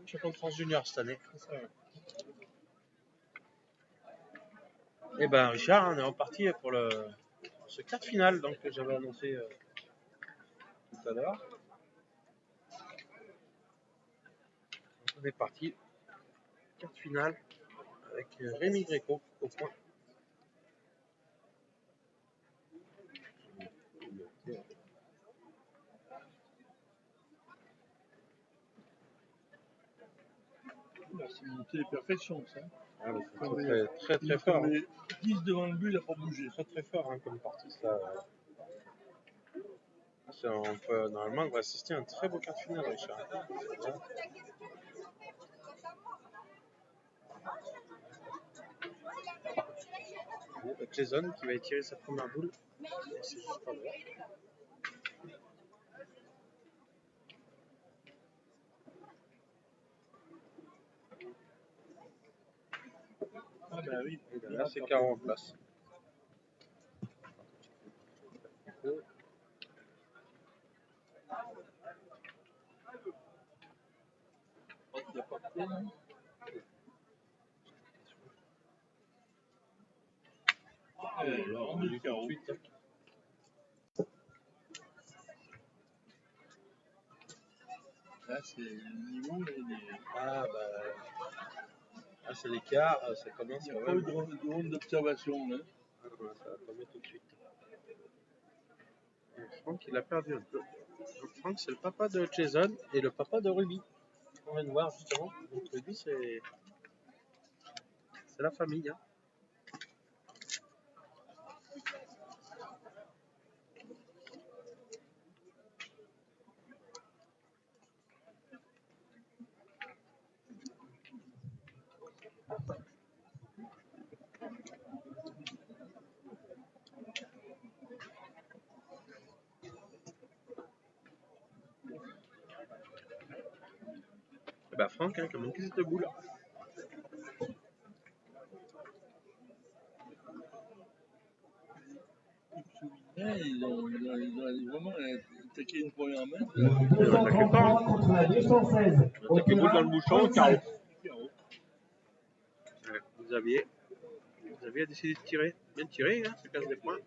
Champion de France junior cette année. Et ben Richard, on est reparti pour ce quart de finale donc, que j'avais annoncé tout à l'heure. On est parti. Quart de finale avec Rémi Gréco au point. C'est monté perfection, ça. Ah, c'est très fort. Il 10 devant le but, il n'a pas bougé. Très fort hein, comme partie. Ça, normalement, on va assister à un très beau quart de finale, Richard. Jason qui va étirer sa première boule. C'est juste pas vrai. Ah ben oui. Et là, c'est 40 en place. Il n'y a pas de peine. On est carreau. Là, c'est le niveau. Ah, c'est l'écart. Ça commence. Il n'y a pas eu de ronde d'observation. Là. Ah, ça va tomber tout de suite. Et Franck, il a perdu un peu. Donc, Franck, c'est le papa de Jason et le papa de Ruby. On vient de voir justement. Donc, Ruby, c'est la famille. Hein. Et bah, Franck, hein, qui a manqué cette boule. Ils ont vraiment attaqué une première main. Le 233 contre la 216. Attaqué boule dans le bouchon, carreau. Vous aviez décidé de tirer. Bien tiré, hein, ça casse des points.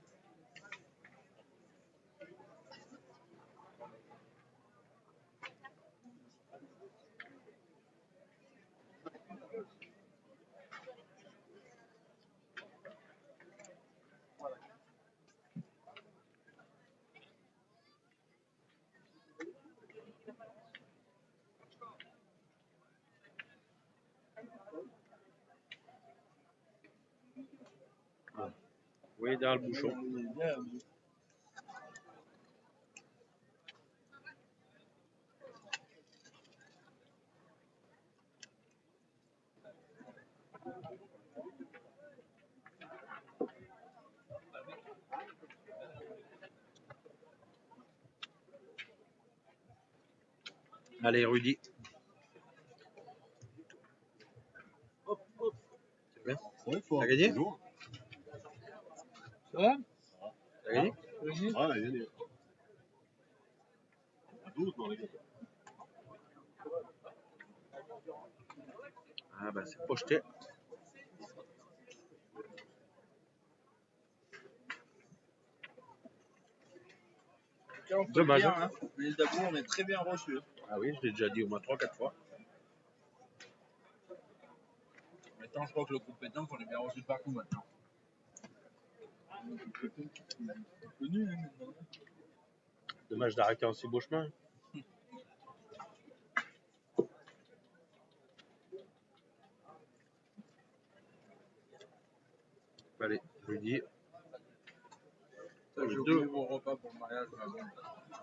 Vous voyez derrière le bouchon. Allez, Rudy. Hop, hop. C'est bien. T'as gagné? Ça va? T'as gagné? Oui. Ah, il a gagné. 12 dans les gars. Ah bah c'est projeté. Dommage. Bien, hein. L'île d'Abou, on est très bien reçu. Ah oui, je l'ai déjà dit au moins 3-4 fois. Maintenant, je crois que le groupe pétanque, on est bien reçu partout maintenant. Connu, hein, maintenant. Dommage d'arrêter en si beau chemin. Allez, Rudy. J'ai oublié vos repas pour le mariage. Mais bon,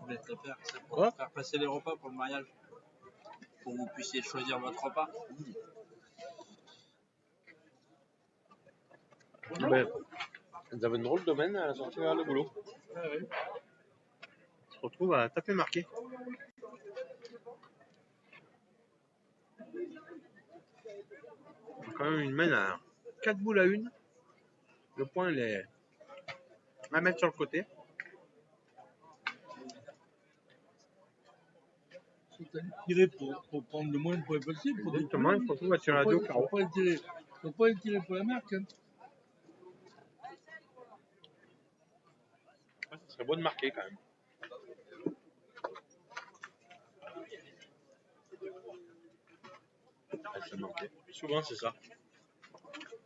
je vais te les faire. C'est pour faire passer les repas pour le mariage. Pour que vous puissiez choisir votre repas. Ben, vous avez une drôle de domaine à la sortie vers le boulot. Ah oui. On se retrouve à taper marqué. Quand même une mène à 4 boules à 1. Le point il est à mettre sur le côté. faut tirer pour prendre le moins de points possible. Pour Exactement, il faut tout tirer à deux au carreau. Faut pas tirer pour la marque. Hein. Ce serait beau de marquer quand même. Ça manquait. Souvent c'est ça.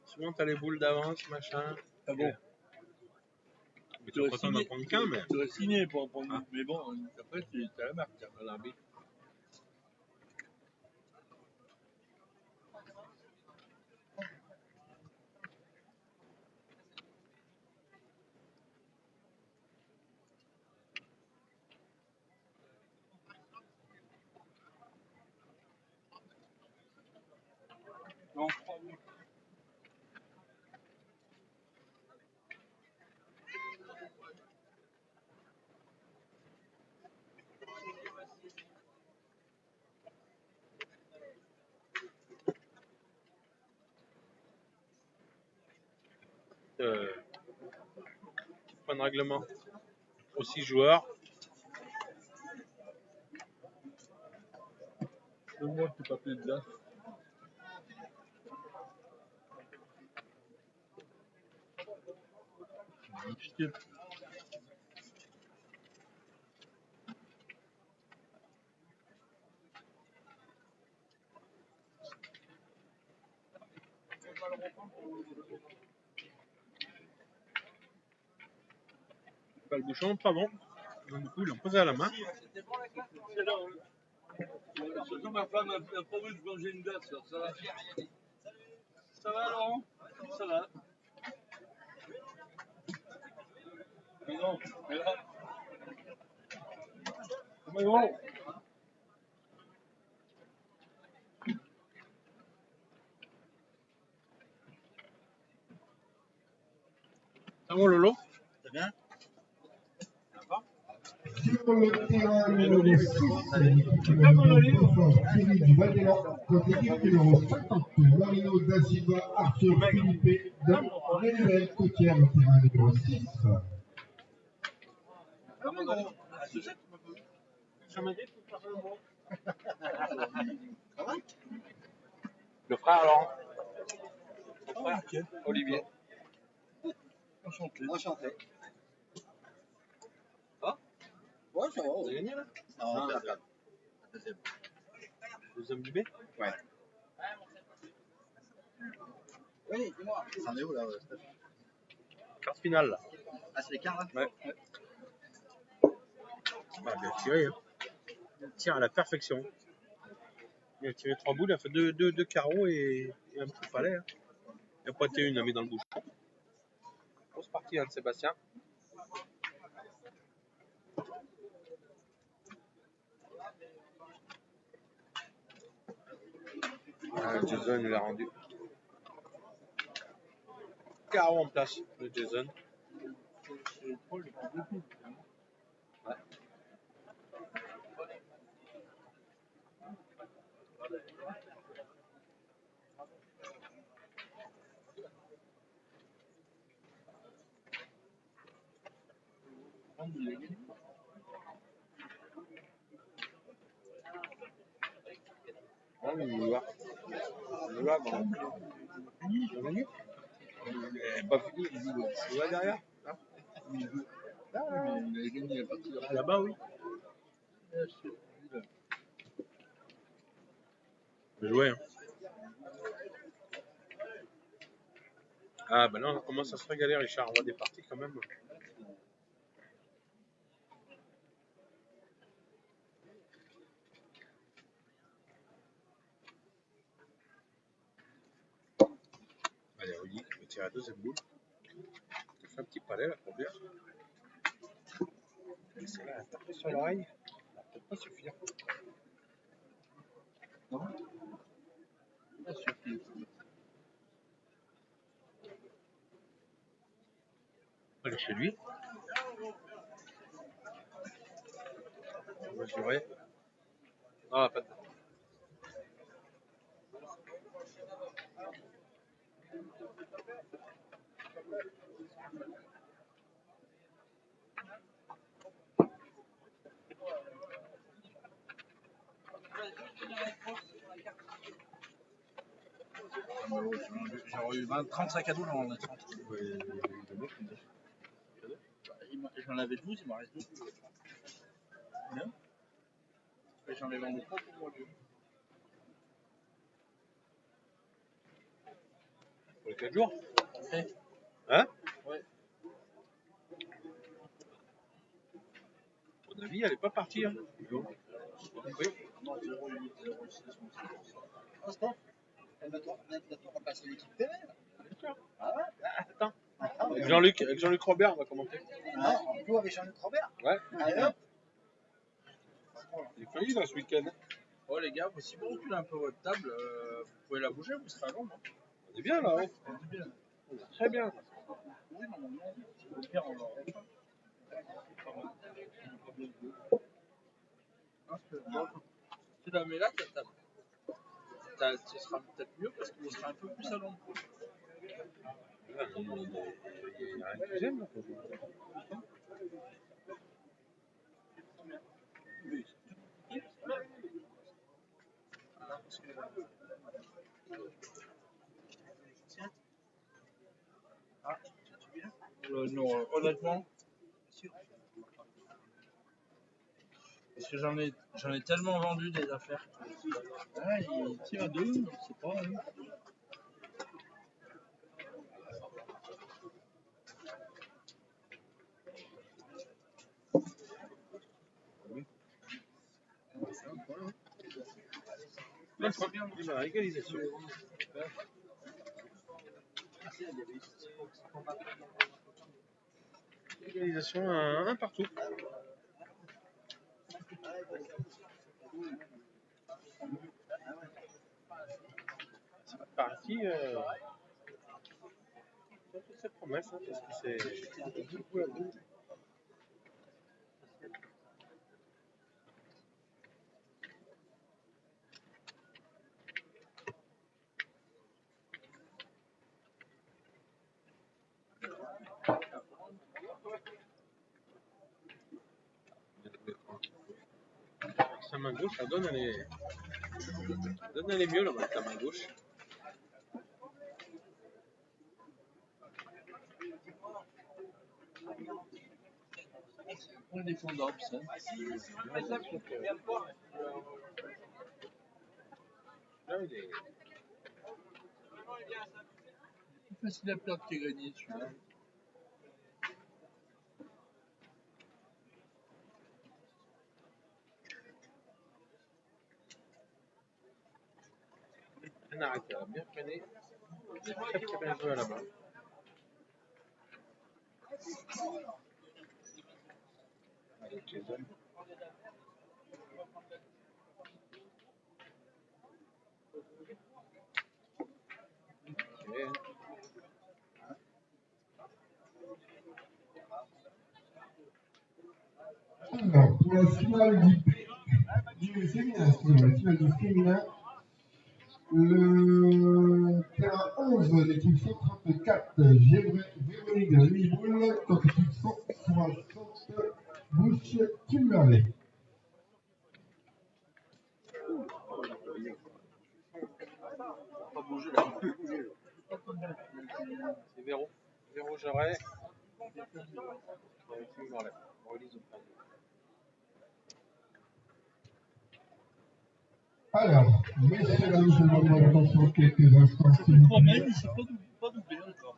Souvent t'as les boules d'avance, machin. Ah bon. Mais tu vas pas t'en prendre qu'un, mais. Tu aurais signé pour en prendre une. Mais bon, après tu as la marque à l'arbitre. Non. Point de règlement. Aux 6 joueurs. Donne-moi le petit papier de glace. Pas le bouchon, pas bon. Donc, du coup, ils l'ont posé à la main. Surtout ma femme n'a pas voulu que manger une glace, alors ça va. Ça va, Laurent? Ça va. Mais non, mais là. Mais bon. Ça va, Lolo? C'est bien? Sur le terrain numéro 6, l'équipe numéro 14, Thierry du Val-d'Élan, contre l'équipe numéro 50, Marino da Silva, Arthur Philippe de Rénuel Côtière, le terrain numéro 6. Le frère, Laurent. Mon frère, Olivier. Enchanté. Enchanté. Ouais, ça va. Vous avez gagné là? Non, la la deuxième. Deuxième du B? Ouais. Oui, dis-moi. C'en est où là, Steph? Quart finale là. Ah, c'est les quarts là? Ouais. Bah, bien tiré. Hein. Il tire à la perfection. Il a tiré 3 boules, il a fait deux carreaux et un petit palais. Hein. Il a pointé une, il a mis dans le bouchon. Grosse partie hein, de Sébastien. Ah, Jason il l'a rendu. Carreau en place de Jason. C'est le pro le plus petit. Ouais. Ah, mais il va. Il va, bon. Il a gagné. Il n'est pas fini. Il va derrière. Ah, mais il a gagné à partir de là. Là-bas, oui. Bien joué. Hein. Ah, ben là, on commence à se régaler, Richard. On voit des parties quand même. Allez, Oli, il va tirer la deuxième boule. Il fait un petit palais, la première. Et celle-là, elle a tapé sur l'oreille. Ça va peut-être pas suffire. Non? Pas suffit. Allez, chez lui. On va jurer. Ah, pas de. aurait eu 30 sacs à dos, j'en ai 30. J'en avais 12, il m'en reste 12. Bien. Et j'en ai vendu 3 pour moi. Pour les 4 jours. Ouais. Hein? Ouais. À mon avis, elle n'est pas partie. Hein. Oui. Non, 0,8, 0,6. Ah, Steph, elle va te remplacer l'équipe TV. Bien sûr. Ah ouais? Attends. Attends, Avec Jean-Luc Robert, on va commenter. Ah, on joue avec Jean-Luc Robert. Ouais. Allez hop. Il est failli là ce week-end. Oh les gars, si vous reculez un peu votre table, vous pouvez la bouger, vous serez à l'ombre. On est bien là, hein. On est bien. On est très bien. Oui, normalement, au pire, on l'aura pas. Tu la mets là, ta table. Ce sera peut-être mieux parce que vous serez un peu plus à l'ombre. Il y a un deuxième là. Non, honnêtement, parce que j'en ai tellement vendu des affaires. Ah, il tire à deux, c'est pas. Hein. Là, c'est bien. La égalisation. Égalisation, un partout. C'est parti. C'est promesse, hein, parce que c'est beaucoup à bout. Sa main gauche, ça donne, elle est mieux là, avec sa main gauche. Indéfendable, ça. Là, il est. C'est facile à perdre qui est gagné, celui-là. Elle arrête, elle a bien freiné. Très très bien joué à la main. Avec Jason. Okay. Alors, pour la finale du féminin, excusez-moi, la finale du féminin, le terrain 11, l'équipe 134, Véronique de Liboul, contre l'équipe 160, Bush Kimberley. Pas bouger là. C'est Véro. Véro Jarret. Avec Kimberley. Relise au premier. Alors, messieurs, dames, je vous demande attention quelques instants, s'il vous plaît. C'est pas doublé encore.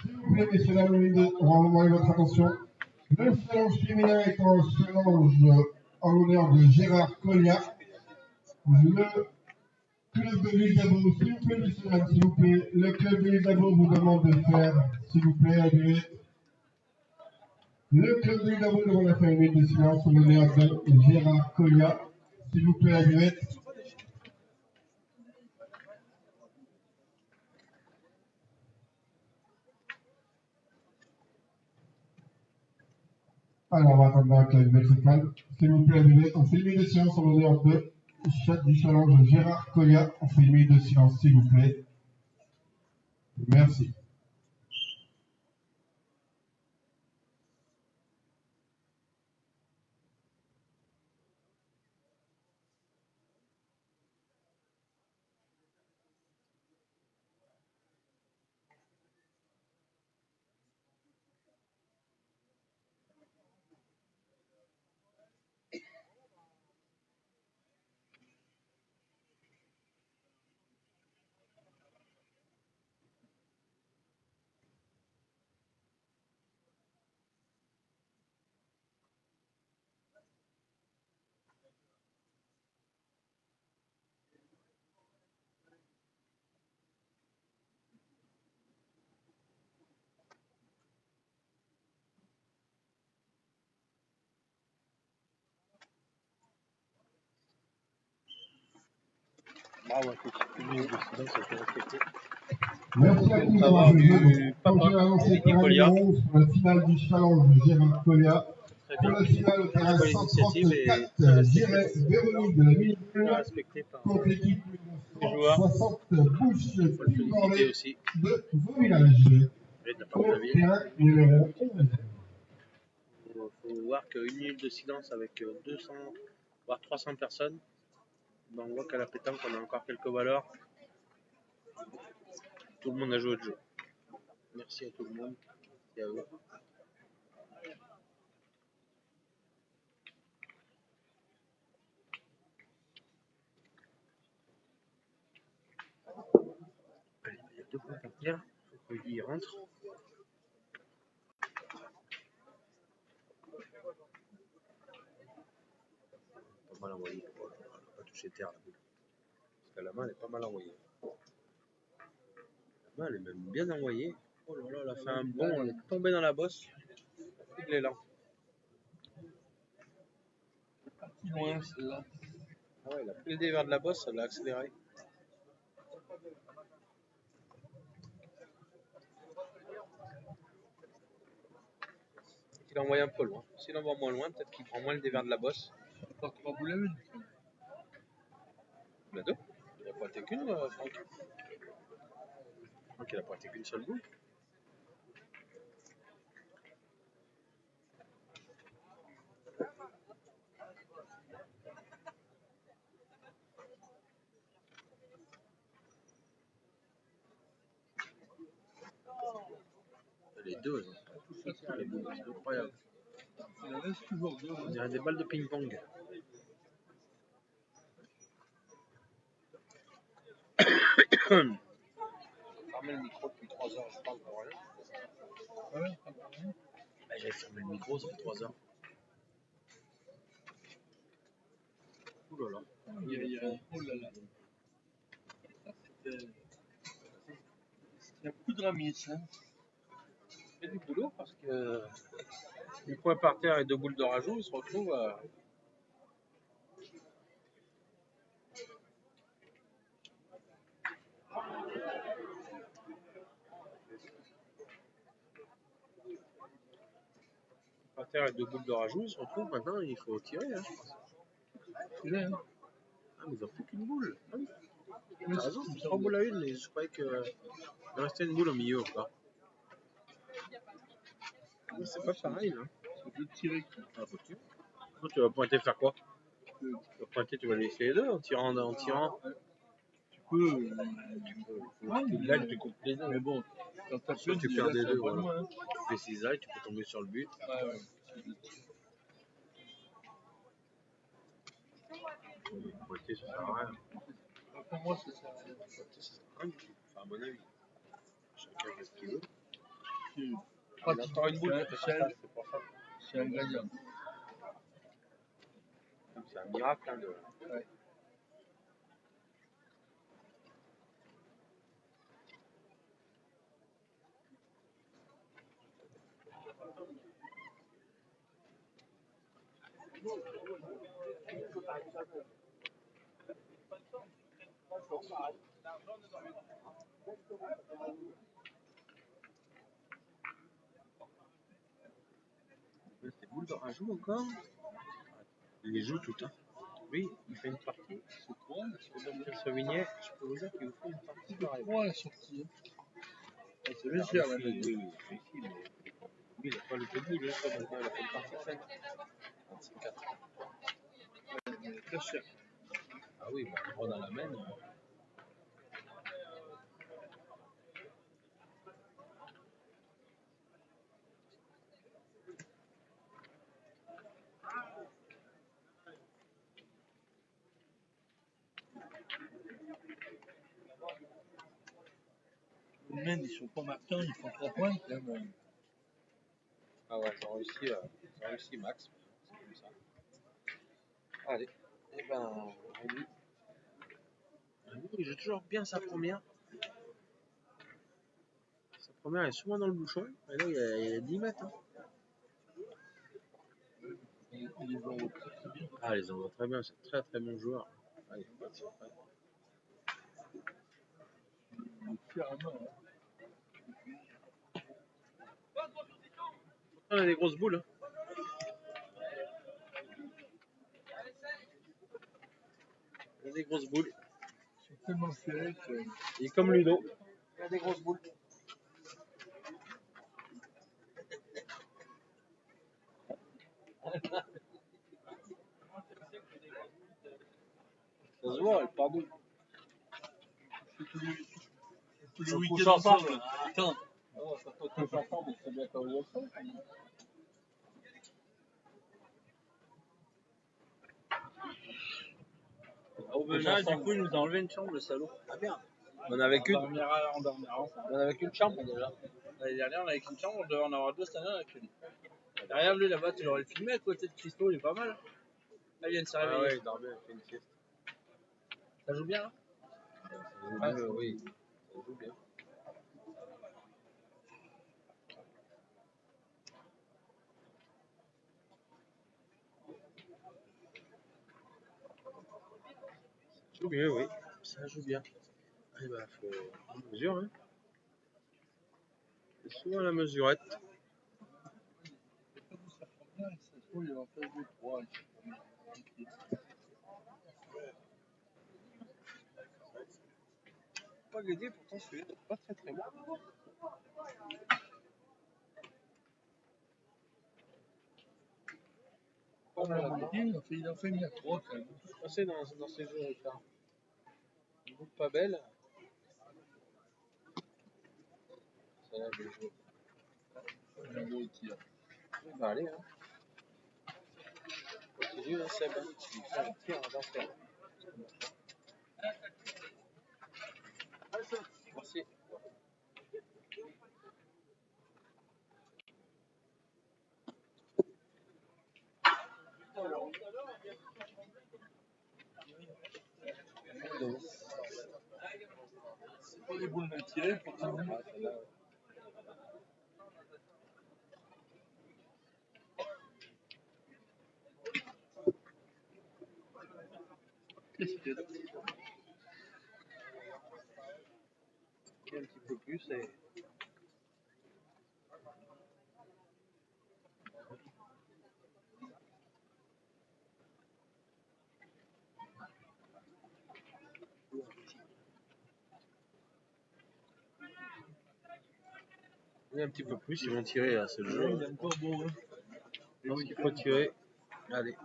S'il vous plaît, messieurs, dames, renvoyez votre attention. Le challenge féminin est un challenge en l'honneur de Gérard Colliat. Le club de l'île d'Abo, s'il vous plaît, messieurs, dames, s'il vous plaît. Le club de l'île d'Abo vous demande de faire, s'il vous plaît, allumer. Le club de l'île d'Abo demande de faire une minute de silence en l'honneur de Gérard Colliat. S'il vous plaît, allumer. Alors, on va attendre avec la nouvelle s'installe. S'il vous plaît, on fait une minute de silence en l'honneur de du challenge Gérard Colliat. On fait une minute de silence, s'il vous plaît. Merci. Bravo à tous. Une minute de silence, ça a été respecté. Merci à tous d'avoir joué. Comme je l'ai annoncé, terrain numéro 11 pour la finale du challenge de Gérard Collia. Très Pour bien. la finale au terrain Très bonne initiative et 134, Giray Véronique de la Mine bien respecté par contre l'équipe les joueurs. 60 Bouche Il faut le féliciter Timorlais aussi. de Vauvillage. Et de la part Au de la ville. terrain numéro 11. Il faut voir qu'une minute de silence avec 200 voire 300 personnes, ben on voit qu'à la pétanque on a encore quelques valeurs. Tout le monde a joué le jeu. Merci à tout le monde et à eux. Allez, il y a 2 points à partir. Il faut qu'il y rentre. Pas mal envoyé. On va pas toucher terre la boule. Parce que la main elle est pas mal envoyée. La main elle est même bien envoyée. Oh là là, elle a fait un bond, elle est tombée dans la bosse. Il est lent. Loin, celle-là. Ah ouais, il a pris le dévers de la bosse, elle l'a accéléré. Il a envoyé un peu loin. S'il envoie moins loin, peut-être qu'il prend moins le dévers de la bosse. Pas 3 boules à une. Il a 2. Il n'a pas été qu'une, Franck. Franck, il n'a pas été qu'une seule boule. Les deux, elles ont pas touché terre, les boules. C'est incroyable. Il en reste toujours 2. On dirait des balles de ping-pong. Fermé le micro depuis 3 heures, je parle pour rien. Ouais, Bah, j'avais fermé le micro, ça fait 3 heures. Ouh là là. il y a... Oh là là. C'était... Il y a beaucoup de ramis, hein. C'est du boulot parce que une fois par terre et 2 boules de rajout, il se retrouve à... Par terre et 2 boules de rajout, il se retrouve maintenant, il faut tirer. Hein. C'est là, hein. Ah, mais ils n'ont plus qu'une boule. Ah oui. T'as raison, c'est 3 boules à une, mais je croyais qu'il restait une boule au milieu encore. Mais c'est pas pareil là. C'est de tirer. Ah, faut tirer. Toi, tu vas pointer faire quoi? Tu vas pointer, tu vas laisser les deux en tirant. Tu peux. Tu gagnes, tu coupes les deux. Mais bon, quand t'as Soit plus, tu perds des deux, voilà. voilà. Loin, hein. Tu fais cisaille, tu peux tomber sur le but. Ouais, ouais. Pointer, ça sert à rien. Pour moi, c'est ça. Pointer, ça sert à rien. Enfin, à mon avis. Chacun fait ce qu'il veut. C'est Il a encore une boule qui fait ça, c'est pour ça. c'est un gagnant. C'est un miracle. Hein, de... Ouais. Ces boules de rajout encore. Il les joue toutes. Hein. Oui, il fait une partie. C'est quoi? Pierre Sauvigné, je peux vous dire qu'il vous fait une partie de rêve. Ouais, la sortie. C'est léger, là. Oui, oui, mais lui, il n'a pas le peu de boule. Hein, il a fait une partie saine. 24. Très cher. Ah oui, bah, on a la main. Les mêmes, ils sont pas marquants, ils font 3 points. Même. Ah ouais, j'ai réussi Max. C'est comme ça. Allez, et ben, il joue toujours bien sa première. Sa première est souvent dans le bouchon. Et là, il y a 10 mètres. Hein. Ils les envoient très très bien. Ah, ils envoient très bien, c'est très très bon joueur. Allez, On a des grosses boules. Hein. Il y a des grosses boules. C'est tellement serré que... Il est comme Ludo. Il y a des grosses boules. Ça se voit, elle part d'où? Tous les week-ends ensemble. Attends. Oh, ça peut tous ensemble, c'est bien comme on le fait. Au Benage, du coup, il nous a enlevé une chambre, le salaud. Ah bien. On avait qu'une. On dormira ensemble. On avait qu'une chambre déjà. L'année dernière, on avait qu'une chambre, on devait en avoir deux, cette année, on a qu'une. Derrière lui, là-bas, tu l'aurais le filmé à côté de Christo, il est pas mal. Là, il vient de se réveiller. Ah ouais, il dormait, il fait une sieste. Ça joue bien, là? Oui, ça joue bien. Ça joue bien, oui. Ça joue bien. Eh ben, faut la mesure, hein. C'est souvent la mesurette. Il va faire 2-3. Pas guetter, pourtant celui-là n'est pas très bon. Il a fait une 3 quand même. Passez dans ces jeux avec ça. Une boucle pas belle. Celle-là, je vais jouer. Un gros tir. Ça va aller, hein. Continue, hein, Seb. Il fait un tir d'enfer. Merci. C'est pas des boules mal tirées, pourtant. Qu'est-ce qu'il y a? Un petit peu plus et... Un petit peu plus, ils vont tirer là, c'est le jeu. Il est encore beau, hein. Je pense qu'il faut tirer. Allez.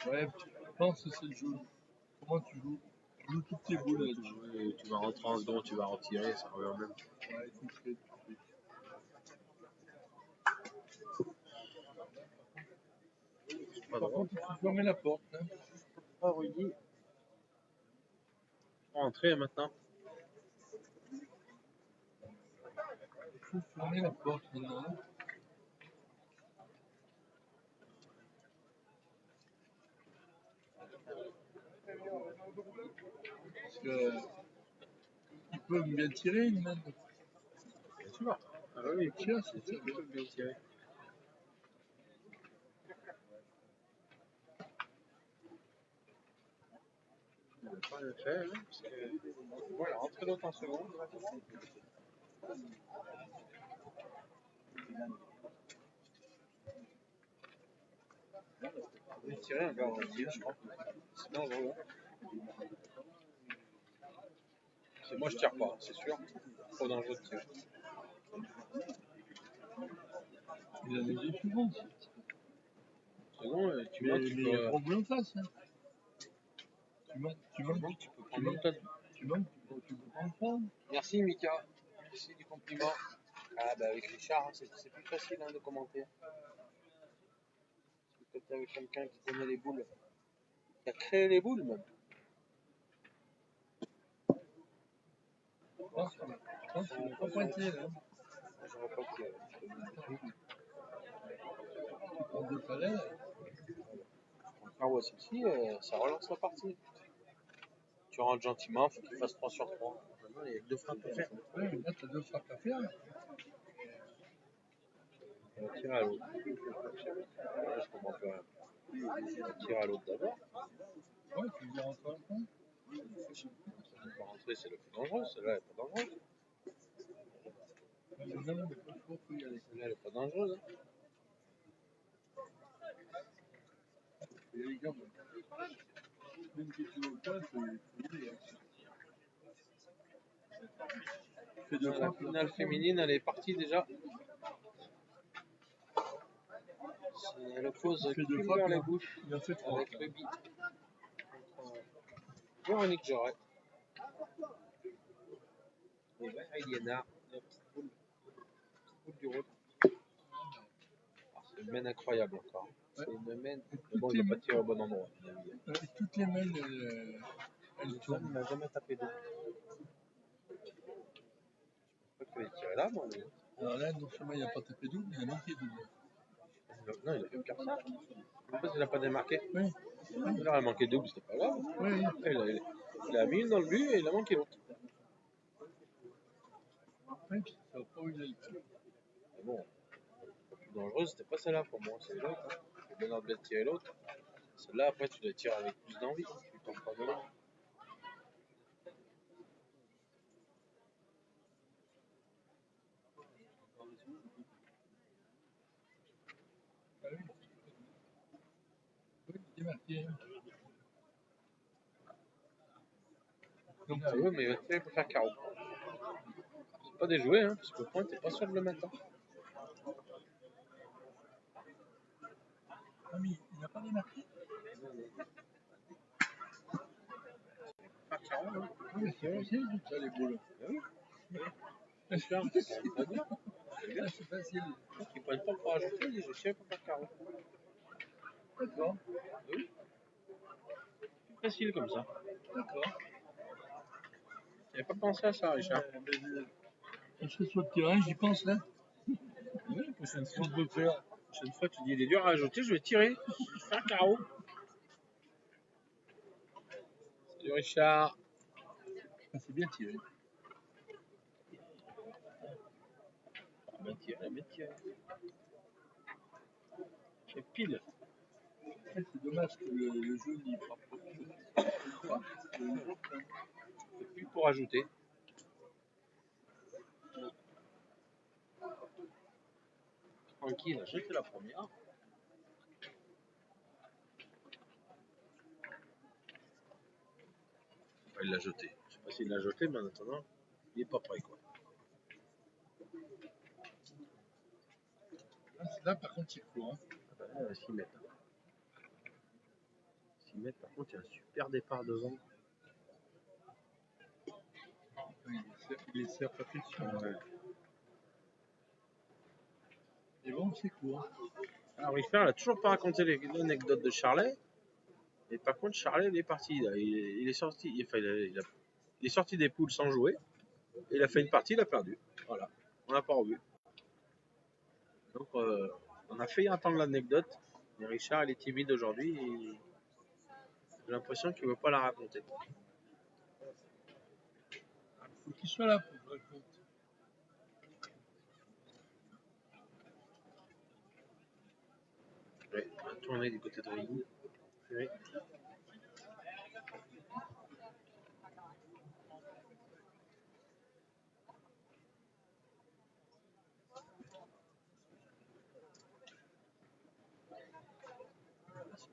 Ouais, je pense que c'est le jeu. Comment tu joues? Tu joues toutes tes boules là-dessus. Tu vas rentrer en seconde, tu vas retirer, ça revient au même. Ouais, tout fait, tout fait. Pas Par drôle. contre, il faut fermer la porte. Hein. Pas Rudy. Rentrer maintenant. Il faut fermer la porte maintenant. Parce que ils peuvent bien tirer, ils même. Bien sûr. Ah oui, Tiens, c'est ils peuvent bien tirer. On n'a pas le fait, hein, parce que... Voilà, rentrer l'autre en seconde. On va tirer un gars, on va tirer, je crois. Sinon, voilà. Moi, je tire pas, c'est sûr. Trop dangereux de tirer. Il a des yeux plus bons. C'est bon, tu Mais montes, il y a problème en face. Hein. Tu montes, tu peux prendre ça. Merci Mika, merci du compliment. Ah bah avec Richard, hein, c'est plus facile hein, de commenter. Parce que quand t'es avec quelqu'un qui connaît les boules, qui a créé les boules même. Je pense qu'il n'a pas pointé là. J'aurais pas tiré. Tu prends deux palais. Ah ouais, celle-ci, ça relance la partie. Tu rentres gentiment, il faut qu'il fasse 3 sur 3. Maintenant, il y a que 2 frappes à faire. Ouais, mais là, tu as deux frappes à faire. On va tirer à l'autre. Là, je comprends plus rien. On va tirer à l'autre d'abord. Ouais, tu viens rentrer en point. Pour rentrer, c'est le plus dangereux. Celle-là, elle est pas dangereuse. Celle-là, elle est pas dangereuse. Hein. La finale féminine, elle est partie déjà. Elle oppose Kimberly Bush avec Ruby. Véronique Joret. Et ben, Eliana, la petite boule du rôle. C'est une main incroyable encore. C'est une main. Mais bon, il ne va pas tirer au bon endroit. Toutes les mains, elles Il n'a jamais tapé d'eau. Je crois qu'il fallait tirer là, moi. Mais... Alors là, non seulement il n'y a pas tapé double, il a manqué double. Non, il a fait faire ça. En fait, il n'a pas démarqué. Oui. Il aurait manqué double, c'était pas grave. Oui. Il a mis une dans le but et il a manqué l'autre. Oui, ça n'a pas eu l'aile. Mais bon, la plus dangereuse, c'était pas celle-là pour moi, c'est l'autre. Hein. C'est bien de tirer l'autre. Celle-là, après, tu dois tirer avec plus d'envie. Tu tombes pas de loin. Oui, démarqué. Donc, tu veux, mais il va tirer pour faire carreau. C'est pas déjoué, hein, parce que le point, t'es pas sûr de le mettre. Hein. Ah, mais il n'a pas démarqué. Faire carreau, hein. Oui, c'est facile, tout ça, les boules. Oui. C'est C'est facile. Ils prennent pas pour ajouter, ils disent je tire pour faire carreau. D'accord. Oui. C'est facile comme ça. D'accord. J'avais pas pensé à ça, Richard. Quand je serai sur le terrain, j'y pense là. Oui, la prochaine fois, je peux le faire. La prochaine fois, tu dis il est dur à ajouter, je vais tirer. Faire carreau. Salut Richard. Ah, c'est bien tiré. Bien tiré, bien tiré. C'est pile. C'est dommage que le jaune il frappe pas. C'est plus pour ajouter. Tranquille, j'ai fait la première. Enfin, il l'a jeté. Je sais pas s'il l'a jeté, mais en attendant, il est pas prêt quoi. Là, par contre, il faut. Hein. Ah bah, 6 mètres. 6 mètres, par contre, il y a un super départ devant. Il est serre pas fait dessus. Ouais. Et bon, c'est court. Alors, Richard, il a toujours pas raconté l'anecdote de Charlet. Et par contre, Charlet, il est parti. Là. Il est sorti. Il est sorti des poules sans jouer. Et il a fait une partie, il a perdu. Voilà. On n'a pas revu. Donc, on a failli entendre l'anecdote. Mais Richard, il est timide aujourd'hui. Et j'ai l'impression qu'il ne veut pas la raconter. Il faut qu'il soit là pour le raconter. Ouais, on va tourner du côté de Rigny. Oui.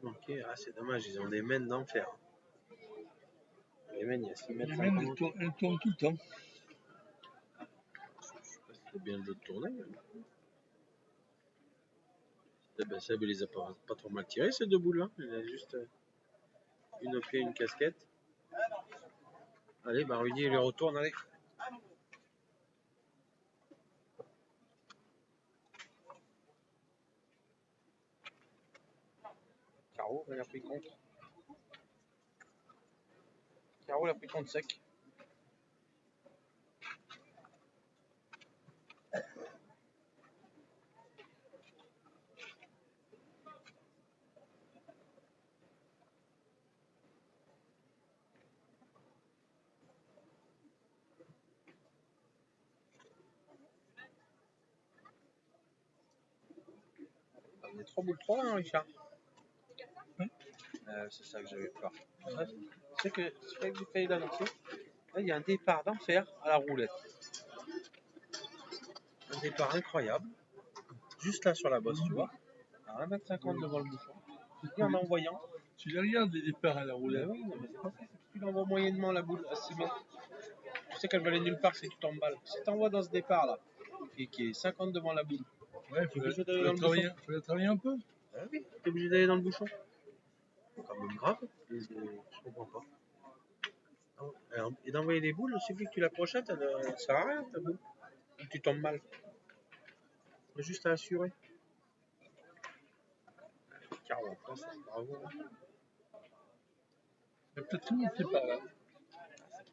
Okay. Ah, c'est dommage, ils ont des mains d'enfer. Les mains, il y a 6 mètres. Les mains, elles tournent tout le temps. Je sais pas si c'est bien le jeu de tourner. Ben, Seb, il les a pas trop mal tirés, ces deux boules-là. Il a juste une au pied, une casquette. Allez, bah Rudy, il lui retourne, allez. Caro, il a pris contre. Caro, il a pris contre sec. On est 3 boules 3, hein, Richard. Oui. C'est ça que j'avais peur. C'est que j'ai failli l'annoncer. Là, il y a un départ d'enfer à la roulette. Un départ incroyable. Juste là sur la bosse, tu vois. À 1,50 m devant le bouchon. Et en envoyant. Tu les regardes les départs à la roulette. Oui, mais c'est pas ça. C'est que tu l'envoies moyennement la boule à 6 mètres. Tu sais qu'elle va aller nulle part si tu t'emballes. Si tu envoies dans ce départ là, qui est 50 devant la boule, Ouais, faut la travailler un peu. Ah oui, t'es obligé d'aller dans le bouchon. C'est quand même grave. Je comprends pas. Et d'envoyer des boules, il suffit que tu la projettes, elle sert à rien ta boule. Tu tombes mal. C'est juste à assurer. Caro en place, bravo. Il y a peut-être une qui par là.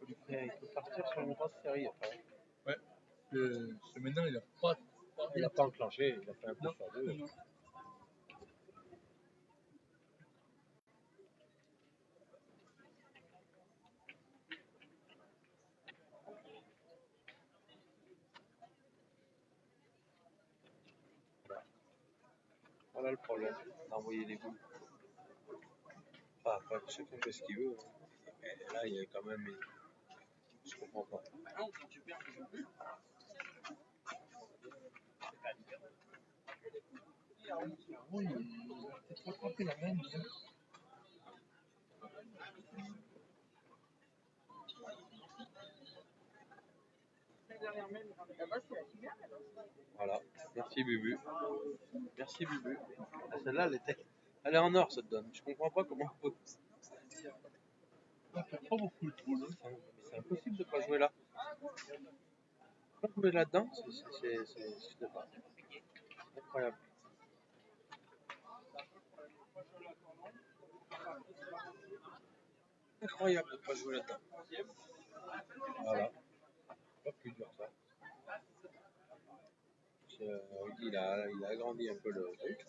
Il peut partir sur une grosse série après. Ouais. Ce maintenant, il a pas. Il n'a pas enclenché, il a fait un coup sur deux. Non. Voilà le problème d'envoyer les boules. Enfin, après, chacun fait ce qu'il veut. Mais là, il y a quand même. Je comprends pas. Non, quand tu perds, tu joues plus. Oui, il a peut-être rattrapé la même. Voilà. Merci Bubu. Merci Bubu. Ah, celle-là, elle est en or, cette donne. Je comprends pas comment on peut. Ça fait pas beaucoup de trous, là. C'est impossible de pas jouer là. Pas jouer là-dedans, je sais pas. Incroyable. Incroyable de pas jouer là-dedans. Voilà. Pas plus dur ça. Il a agrandi un peu le truc.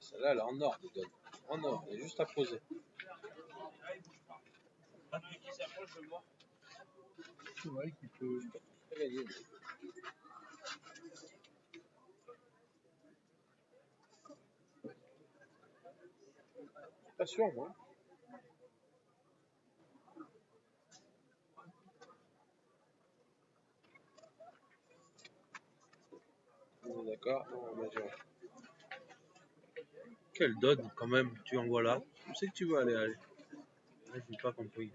Celle-là, elle est en or, de donne. En or, elle est juste à poser. C'est vrai qu'il peut. Gagner. Pas sûr, moi. D'accord, on va gérer. Quelle donne, quand même, tu envoies là. Tu sais que tu veux aller. Là, je n'ai pas compris.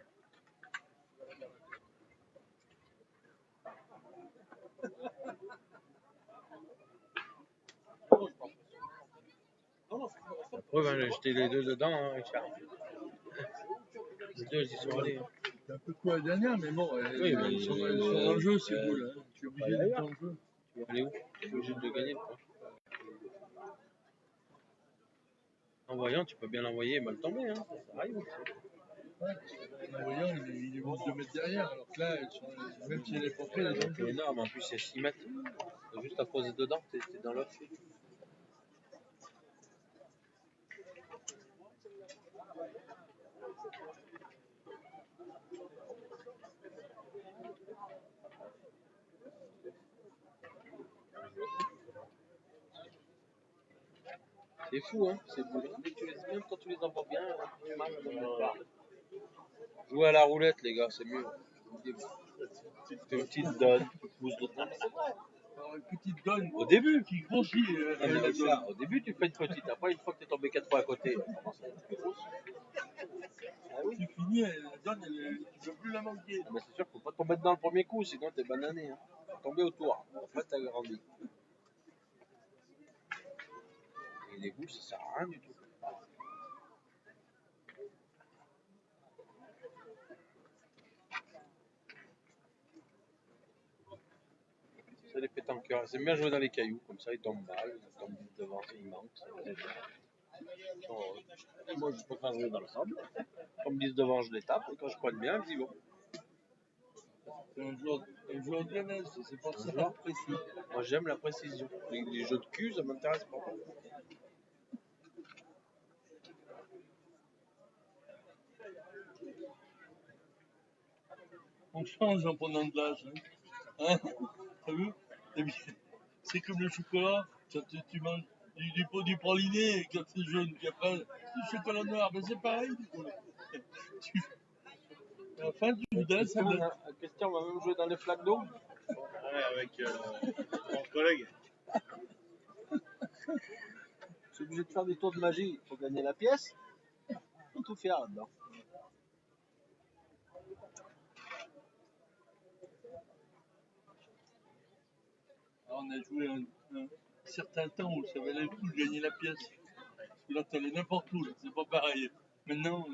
La preuve, j'ai jeté les deux dedans, hein, Richard. Les deux, ils y sont allés. Hein. C'est un peu quoi la dernière, mais bon, Oui, mais ils sont dans le jeu, c'est cool. Hein. Tu es obligé d'être dans le jeu. Tu vas aller où? Tu es obligé de gagner, quoi. En voyant, tu peux bien l'envoyer et mal tomber, hein. Ça arrive aussi. Ouais, en voyant, il est 2 mètres derrière, alors que là, même si elle est portée, elle est dans le C'est jeu. énorme, en plus, c'est 6 mètres. T'as juste à poser dedans, t'es dans l'autre. C'est fou, hein, ces boules. Même quand tu les envoies bien, tu mal. Jouer à la roulette, les gars, c'est mieux. C'est une petite donne, tu pousses d'autres. Non, mais c'est vrai. Alors, une petite donne Au début. qui grossit. Au début, tu fais une petite. Après, une fois que tu es tombé 4 fois à côté, elle commence à être plus grosse. Ah oui. Tu finis, la donne, tu ne peux plus la manquer. Mais c'est sûr qu'il ne faut pas tomber dedans le premier coup, sinon tu es banané. Hein. Faut tomber autour. Après, tu as grandi. Et les boules, ça sert à rien du tout. Ça les pétanqueurs. Ils aiment bien jouer dans les cailloux, comme ça ils tombent mal, ils tombent devant, ils manquent. Moi je préfère jouer dans le sable. Comme ils disent devant, je les tape, et quand je crois bien, ils y vont. C'est un joueur de jeunesse, c'est pas ça. Joueur précis. Moi j'aime la précision. Les jeux de cul, ça m'intéresse pas. On change en prenant de l'âge. Hein, t'as vu? C'est comme le chocolat, quand tu manges du praliné quand c'est jaune, puis après du chocolat noir, ben c'est pareil du coup. À la fin du Vidal, ça me donne. Christian va même jouer dans les flaques d'eau. Ouais, avec mon collègue. Tu es obligé de faire des tours de magie pour gagner la pièce. Faut tout faire là-dedans. Alors, on a joué un certain temps où ça valait le coup de gagner la pièce. Parce que là, t'allais n'importe où, là, c'est pas pareil. Maintenant,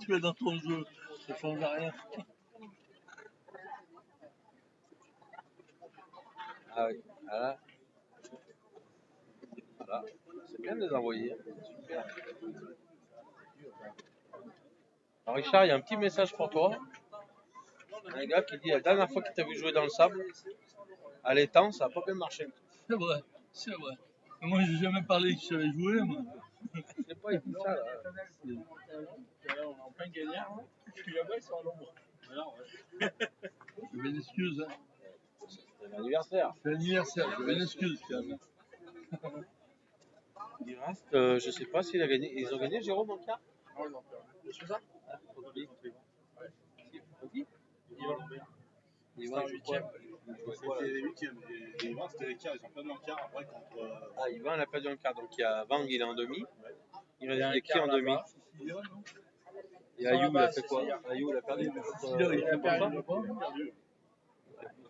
tu es dans ton jeu, ça change rien. Ah oui, voilà. Voilà. C'est bien de les envoyer. Super. Alors Richard, il y a un petit message pour toi. Un gars qui dit la dernière fois qu'il t'a vu jouer dans le sable, à l'étang, ça n'a pas bien marché. C'est vrai, c'est vrai. Mais moi, j'ai jamais parlé que je savais jouer, moi. Je sais pas, il dit ça là. On est en plein gagnant. Je suis là-bas, ils sont à l'ombre. Je m'excuse, hein. C'est l'anniversaire. C'est l'anniversaire, je m'excuse, quand même. Il reste, je sais pas s'il a gagné. Ils ont gagné Jérôme en quart. Je suis ça. Yvan, je crois. C'était les huitièmes. Et Yvan, c'était les quarts. Ils ont perdu en quart après contre. Ah, Yvan, il a perdu en quart. Donc il y a Vang, il est en demi. Il reste qui en demi? Et Ayou, il a fait quoi? Ayou, il a perdu. Il a perdu.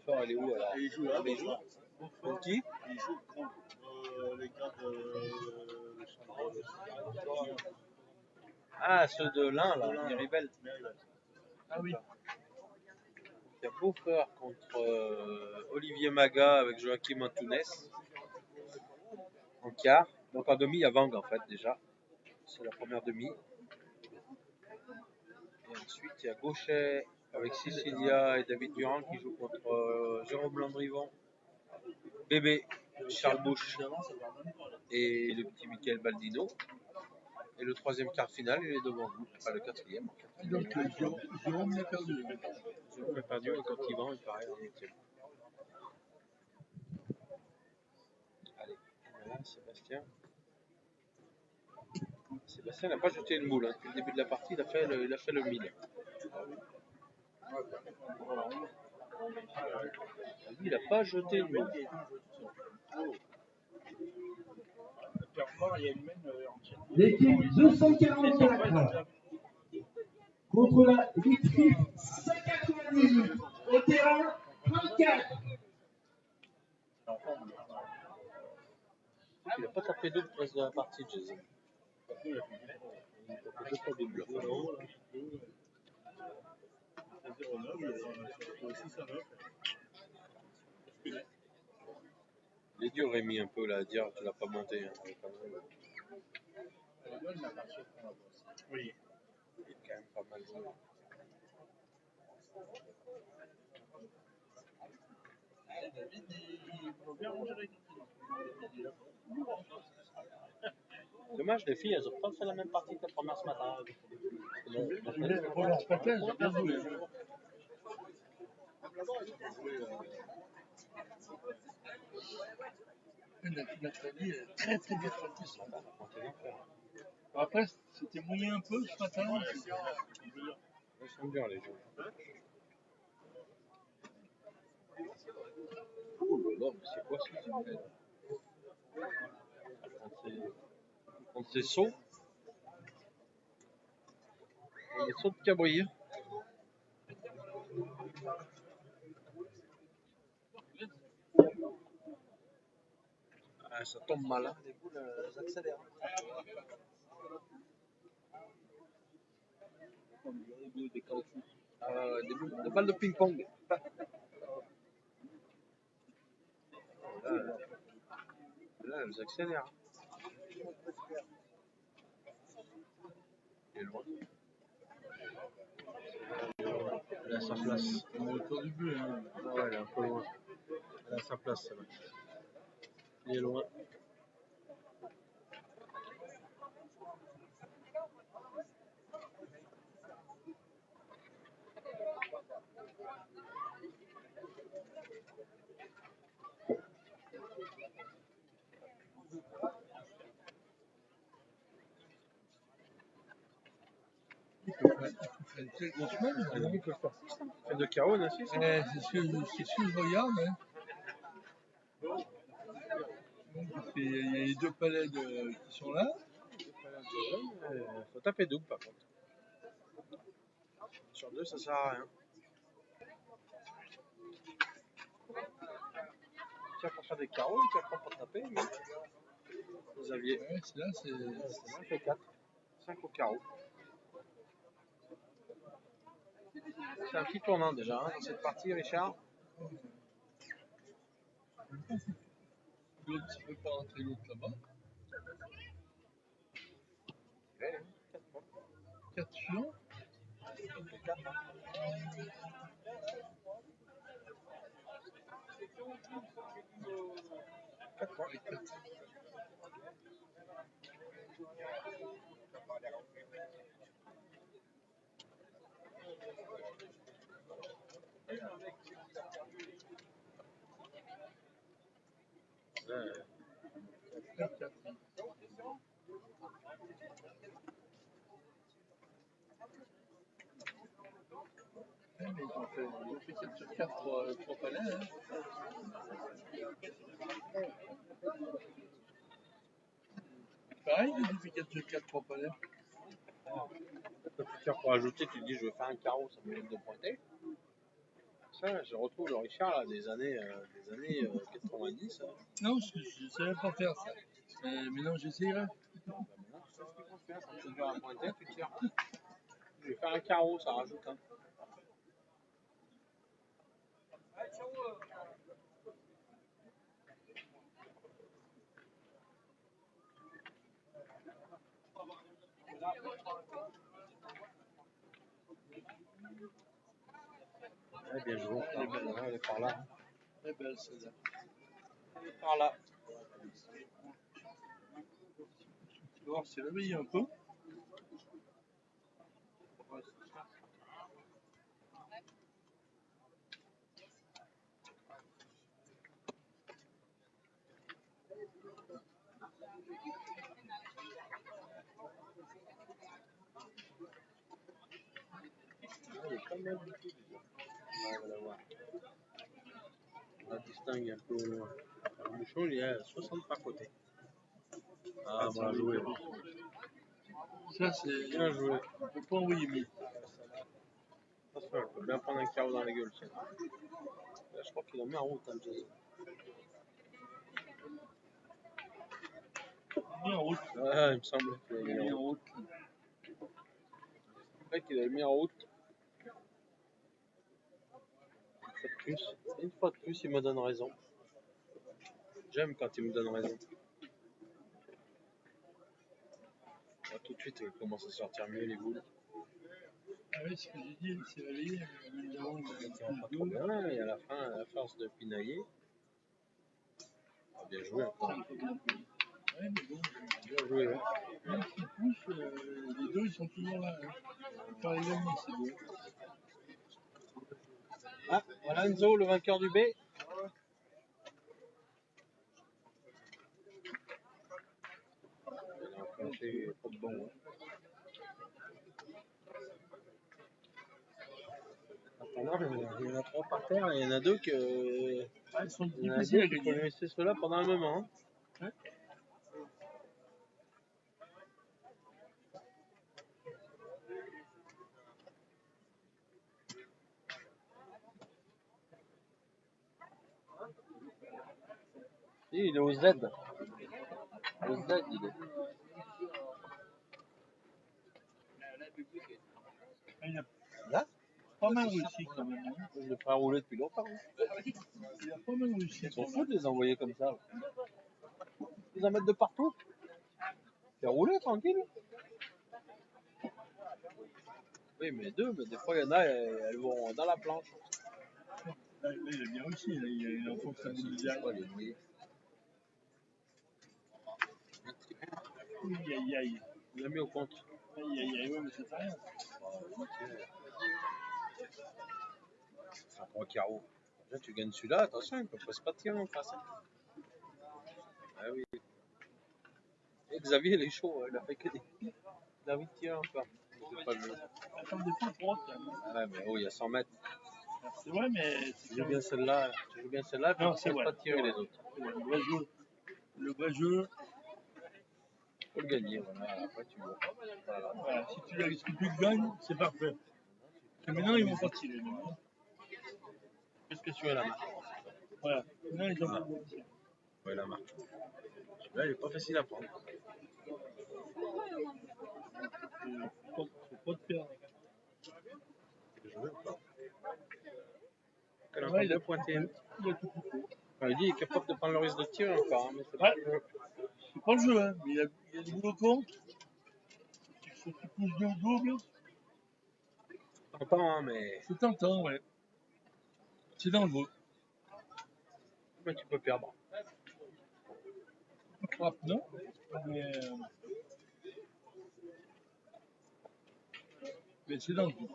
Fort, elle est où alors? Et il joue là, il joue. Contre qui? Il joue contre les gars de Chandra. Ah, ceux de l'Ain, là, les rebelles. Ah oui. Il y a Beaufort contre Olivier Maga avec Joachim Antunes en quart. Donc en demi, il y a Vang en fait déjà. C'est la première demi. Et ensuite, il y a Gauchet avec Cecilia et David Durand qui jouent contre Jérôme Landrivon, Bébé, Charles Bouche et le petit Michael Baldino. Et le troisième quart final, il est devant vous. Enfin, le quatrième. Donc, Jérôme l'a perdu. Jérôme a perdu et quand Yvan, il paraît en huitième. Allez, voilà, Sébastien. Sébastien n'a pas jeté une boule. Hein. Depuis le début de la partie, il a fait le 1000. Lui, il n'a pas jeté une boule. L'équipe 244 contre l'équipe 198 au terrain 34. Il n'a pas tapé double presque de la partie, Jason. Il a tapé deux fois double. Il est dur, Rémi, un peu là, à dire tu l'as pas monté. Hein, Oui. il est quand même pas mal joué. Dommage, les filles, elles n'ont pas fait la même partie que la première ce matin. Pour leur patin, j'ai bien joué. Nathalie est très très bien partie ce matin. Après, c'était mouillé un peu ce matin. Ils sont bien, les gens. Oh là là, mais c'est quoi ça? Quand c'est saut, on est saut de cabri. Ah, ça tombe mal. Hein. Les boules, elles accélèrent. Des balles de ping-pong. Là, elles accélèrent. Il est loin. Elle a sa place. On est autour du bleu. Hein. Ah ouais, elle est un peu loin. Elle a sa place, celle-là. Il est loin. une telle grosse main. Il peut faire 6. Fait 2 carreaux, un 6. C'est ce que je regarde. Hein. Il y a les 2 palais qui sont là. Faut taper double par contre. Sur 2, ça sert à rien. Tiens pour faire des carreaux, tu apprends pour taper. Mais... Vous aviez. Ouais, c'est là, c'est. Ça fait 4. 5 au carreau. C'est un petit tournant déjà hein, dans cette partie, Richard. L'autre, ça ne peut pas rentrer l'autre là-bas. 4 chiants. 4 points. Ils ont fait 4 sur 4 3 palais. Hein. Pareil, ils ont fait 4 sur 4 3 palais. Pour ajouter, tu te dis je vais faire un carreau, ça me donne de pointer. Ça, je retrouve le Richard là, des années 90. Hein. Non, je ne savais pas faire ça. Mais non, j'essayerai. Maintenant, je sais ce qu'il faut faire. Quand tu veux un pointer, tu tires. Je vais faire un carreau, ça rajoute un. Ouais, bien joué. Elle est par là. Elle est belle celle-là. Elle est par là. Tu vas voir, c'est réveillé un peu. Elle est pas mal du tout. On va la voir. On la distingue un peu au loin. Le bouchon, il est à 60 par côté. Ah, bon, joué. Ça, c'est. Bien joué. On ne peut pas envoyer mieux. Attention, elle peut bien prendre un carreau dans la gueule. Ça. Là, je crois qu'il en met en route, hein, Jason. Mis en route. Ouais, il me semble qu'il avait mis en route. Le mec, il avait mis en route. Une fois de plus, il me donne raison. J'aime quand il me donne raison. Là, tout de suite, il commence à sortir mieux les boules. Ah oui, ce que j'ai dit, c'est réveillé. Pas trop bien, et à la fin, à la force de pinailler. Ah, bien joué. Ouais, mais bon. Bien joué. Hein. Même s'ils poussent, les deux, ils sont toujours là. Hein. Faire les gagner, c'est beau. Ah, voilà Enzo, le vainqueur du B. Il a enclenché trop de bons. Attends, il y en a 3 par terre et il y en a 2 que. Ah, ils sont Il y en a difficiles 2 à qui faut gagner. laisser ceux-là pendant un moment. Hein. Ouais. Il est au Z. Au Z, il est. Il a Là pas mal réussi quand même. Hein. Je le ferai rouler depuis longtemps. Hein. Il a pas mal réussi. Ils sont fous de les envoyer comme ça. Ils en mettent de partout. Fais rouler tranquille. Oui, mais 2, mais des fois il y en a, elles vont dans la planche. Là, il a bien réussi. Là, il enfonce sa boule de Aïe, aïe, aïe. Il l'a mis au compte. Aïe, aïe, aïe, ouais, mais ça fait rien. C'est un 3 carreaux. Là, tu gagnes celui-là, attention, il ne peut pas se pas tirer en face. Hein. Ah oui. Et Xavier, il est chaud, il a fait que des. Il a envie de tirer encore. C'est pas le jeu. Attends, des fois, trop, quand même. Ouais, mais oh, il y a 100 mètres. C'est vrai, mais. Tu joues bien celle-là, puis Non, tu c'est ne vrai. pas tirer les autres. Le vrai jeu, Faut le gagner, voilà. Après, tu vois. Voilà. voilà, si tu risques plus de gagne, c'est parfait. Et maintenant, ils vont pas tirer. Donc. Qu'est-ce que tu as la marque? Voilà. Maintenant, ils ont pas de tirer. Ouais, la marque. Celui-là, il est pas facile à prendre. Faut pas te perdre. Je veux pas. Elle a Ouais, encore il a bien pointé. Il a tout coupé. Enfin, il dit qu'il est capable de prendre le risque de tirer encore, hein, mais c'est Ouais. pas le jeu. C'est pas le jeu, hein, mais il y a du boulot compte. Il faut que tu pousses deux doubles. T'entends, hein, mais C'est tentant, ouais. C'est dangereux. tu peux perdre. Frappe, non? Mais c'est dangereux.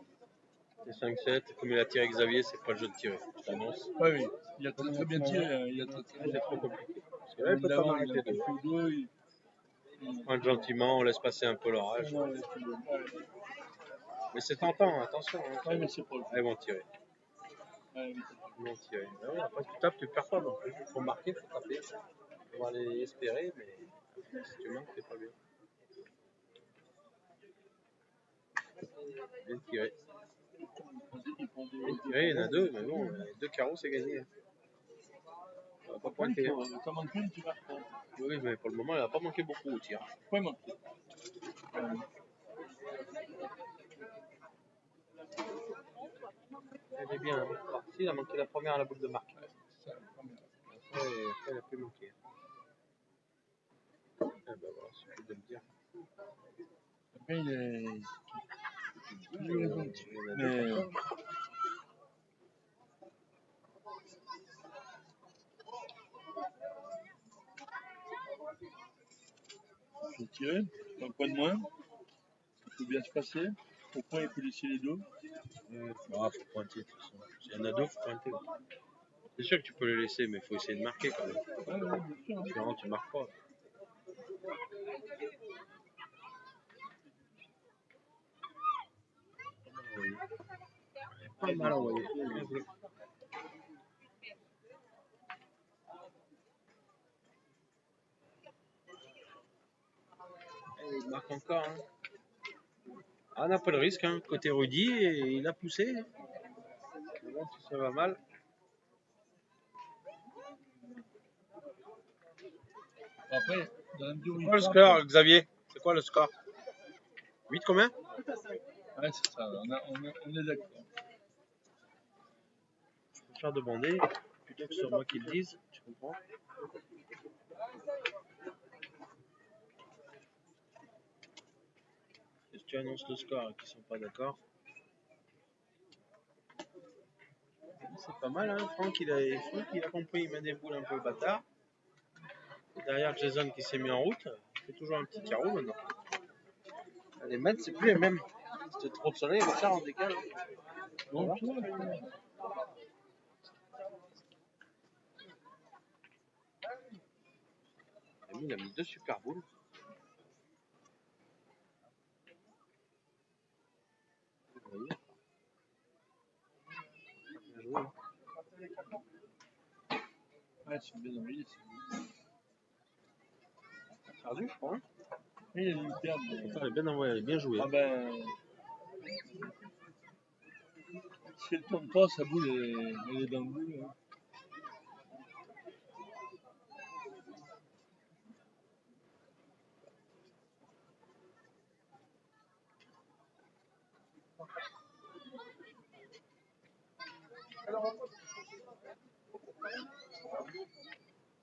C'est 5-7, comme il a tiré Xavier, c'est pas le jeu de tirer. Je t'annonce. Ouais, oui. Il a très bien tiré. Hein. Il a très C'est bien trop compliqué. Parce que là, il peut pas m'arrêter de prendre gentiment, on laisse passer un peu l'orage. Mais c'est tentant, attention. Hein. Ouais, mais c'est pas le jeu. Ils vont tirer. Ouais, Ils vont tirer. Ben ouais, après, tu tapes, tu perds pas non plus. Il faut marquer, il faut taper. On va aller espérer, mais si tu manques, c'est pas bien. Bien tiré. Bien tiré, il y en a deux, mais bon, deux carreaux, c'est gagné. Hein. On va pas pointer. Hein. T'as manqué une, tu marques pas. Oui, mais pour le moment, il n'a pas manqué beaucoup au tir. Pas manqué. Elle est bien. Hein. Si, il a manqué la première à la boule de marque. C'est ça, la première. Après, il a plus manqué. Eh ben voilà, suffit de le dire. Après, il est. Il y en a Mais. deux. Je vais tirer. Un point de moins. Il faut bien se passer. Au point, il faut laisser les deux. Ah, faut pointer de toute façon. S'il y en a deux, faut pointer. C'est sûr que tu peux les laisser, mais il faut essayer de marquer quand même. Ouais, bien sûr. Sinon, tu marques pas. Pas mal envoyé. Bien joué. Il marque encore. Hein. Ah, on n'a pas le risque, hein. Côté Rudy, et il a poussé. Mais bon, si ça va mal. Après, dans la mesure où C'est il quoi le frappe, score, Xavier? C'est quoi le score? 8 combien? Ouais, c'est ça. On est d'accord. Je préfère demander plutôt que ce soit moi qui le dise. Tu comprends? Si tu annonces le score et qu'ils sont pas d'accord. C'est pas mal, hein. Franck, il a compris, il met des boules un peu bâtard. Et derrière Jason qui s'est mis en route, il fait toujours un petit carreau maintenant. Les mètres, c'est plus les mêmes. C'était trop de soleil, mais ça, on décale. Bon, Il a mis deux super boules. Bien joué. ouais, c'est bien envoyé. Perdu, je crois. Hein. Il y a une perte. Elle est bien envoyée, elle est bien jouée. Ah ben. Si elle tourne pas, sa boule elle est dans le boule. Hein.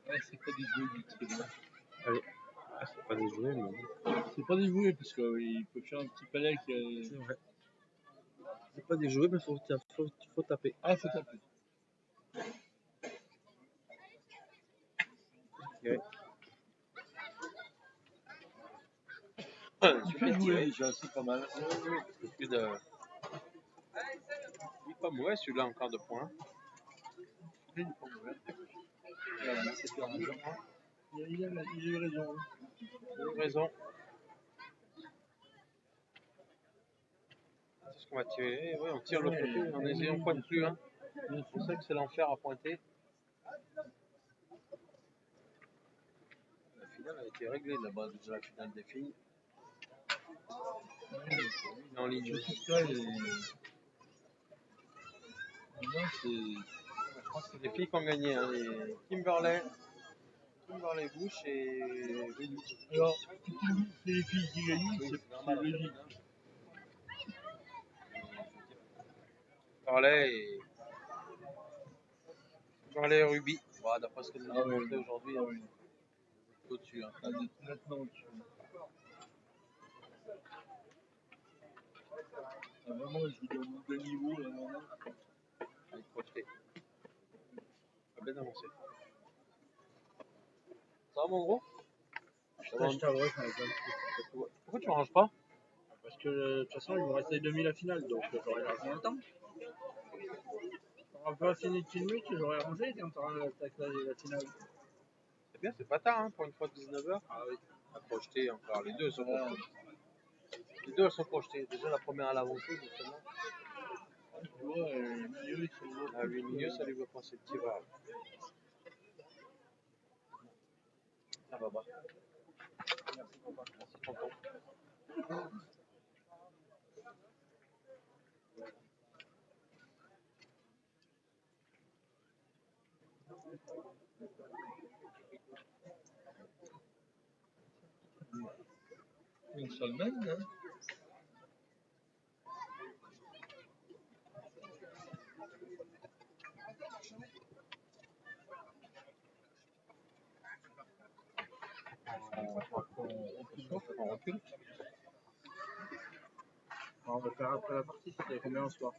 Ouais, c'est pas déjoué du tout. Allez. Ah, c'est pas déjoué, mais. C'est pas déjoué parce qu'il peut faire un petit palais qui. C'est vrai. C'est pas déjoué, mais faut taper. Ah, faut taper. Okay. Tu peux jouer déjà, c'est pas mal. Plus de... Il est pas mauvais celui-là, encore 2 points. Il est pas mauvais. Il a eu raison. Il a eu raison. qu'on va tirer. Oui, on tire de l'autre côté. On pointe plus. Hein. C'est ça que c'est l'enfer à pointer. La finale a été réglée là-bas, déjà la finale des filles. En ligne. Je crois que c'est les filles qui ont gagné. Hein. Les Kimberley Bush et Ruby. Alors, si tu me dis que c'est les filles qui gagnent, c'est logique. Kimberley et Ruby. Voilà, d'après ce que nous avons montré aujourd'hui, au-dessus. Hein. Nettement au-dessus. Vraiment, je vous donne deux niveaux là maintenant. Il faut projeter. Ça a bien avancé. Ça va mon gros? Je t'avouerai, Pourquoi tu ne ranges pas? parce que de toute façon, il me reste les demi la finale, donc j'aurai largement le temps. On pas fini de filmer, que j'aurais rangé quand tu auras la finale. C'est bien, c'est pas tard hein, pour une fois de 19h. Ah oui. À projeter encore. Les deux sont projetés. Les deux elles sont projetées. Déjà la première à l'avancée, mais celle-là. Tu vois, le milieu, ils sont Ah, le milieu, ça lui va passer le tirage. Ah bah. Merci papa. Merci tonton. une semaine, hein. On recule. On va faire après la partie, c'est combien en soir?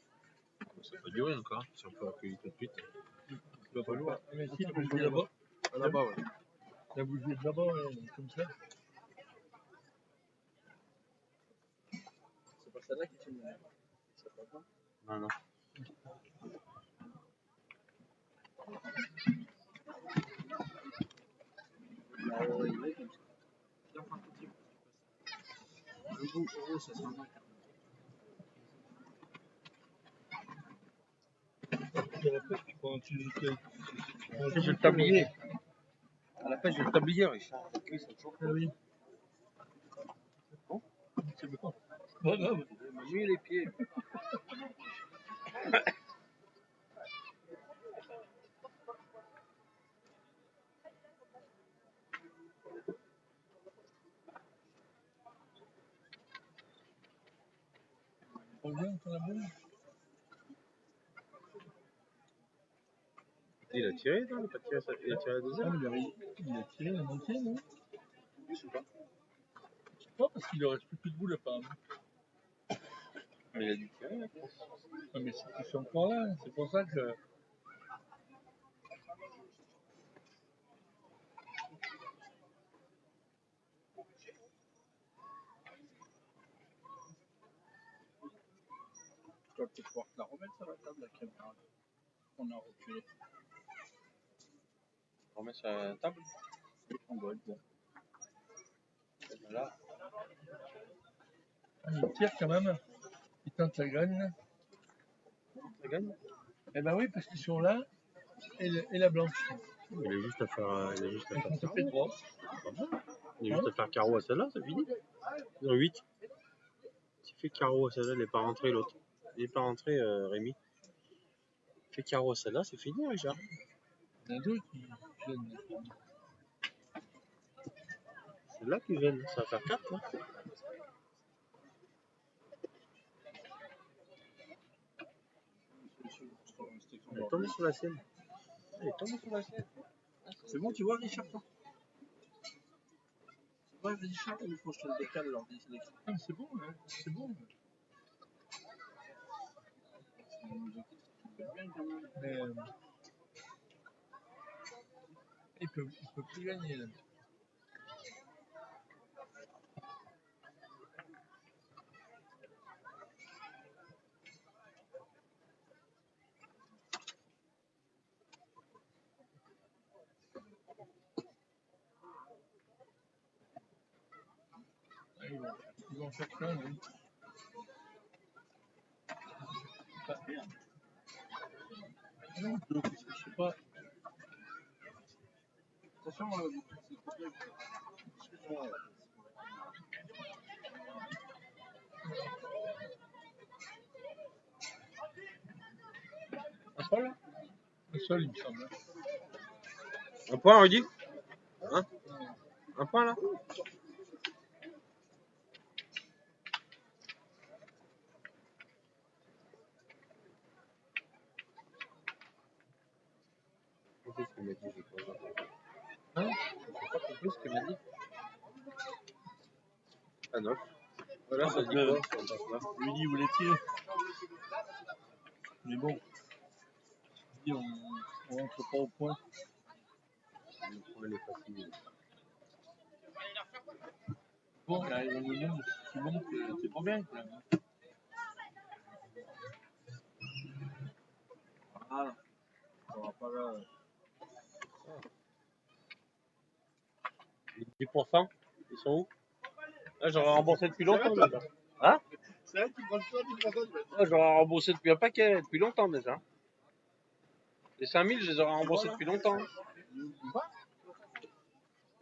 Ça peut durer encore, si on peut reculer tout de suite. Tu vas pas loin. Mais si, tu bouges là-bas. Là-bas, ouais. Tu as bougé de là-bas, comme ça. C'est pas celle-là qui filme. C'est pas bon. Non, non. Il est comme ça. Viens, prends un tout petit peu. Le goût, pour eux, ça sera mal. À la pêche, tu prends un petit J'ai le tablier. À la pêche, j'ai le tablier, Richard. Oui, c'est chaud. Ah oui. Bon. C'est bon. Pas grave. Il m'a mis les pieds. Reviens, t'en as bon. Il a tiré, non? Il a tiré la deuxième? Il a tiré la moitié, non? Je sais pas. Je sais pas, parce qu'il ne reste plus de boule apparemment. Mais il a dû tirer, là. Ah, mais c'est qu'ils sont encore là, c'est pour ça que. Tu vas peut-être pouvoir te la remettre sur la table, la caméra. On a reculé. On remet sur la table. On doit être bon. Là. Ah, il tire quand même. Il tente la graine. Ça gagne? Eh ben oui, parce qu'ils sont là et la blanche. Il a juste à faire. Il a juste à faire Ça fait 3. Il a juste à faire carreau à celle-là, c'est fini. 8. S'il fait carreau à celle-là, il n'est pas rentré l'autre. Il n'est pas rentré, Rémi. Il fait carreau à celle-là, c'est fini, Richard. Il y en a deux qui gênent. C'est là qui gêne, ça va faire 4 là. Il est tombé sur la sienne. Il est tombé sur la sienne. C'est bon, tu vois, Richard, toi? C'est vrai, Richard, il faut que je te le décale lors des sélections. Ah, c'est bon, hein. C'est bon. C'est bien quand même. Mais il peut plus gagner là. Ils vont faire plein, oui. Donc, je sais pas. Attention, c'est complet. Excuse-moi. Un seul là? Un seul, il me semble. Un point, Rudy? Hein? Un point là? C'est ce qu'il m'a dit, j'ai pas compris. Hein? J'ai pas compris ce qu'il m'a dit. Ah non. Voilà, Ah, ça dit parce que- quoi sur le passe-là? Lui dit, il voulait tirer. Mais bon. Il dit, on rentre pas au point. Le point, il est facile. Bon, il arrive au moment où tu montes, c'est pas bien, quand même. Voilà. On va pas là. Les 10%, ils sont où? Là, j'aurais remboursé depuis longtemps déjà. Hein? C'est vrai qu'il prend le choix du pourcentage. Là, j'aurais remboursé depuis un paquet, depuis longtemps déjà. Les 5000, je les aurais remboursés depuis longtemps.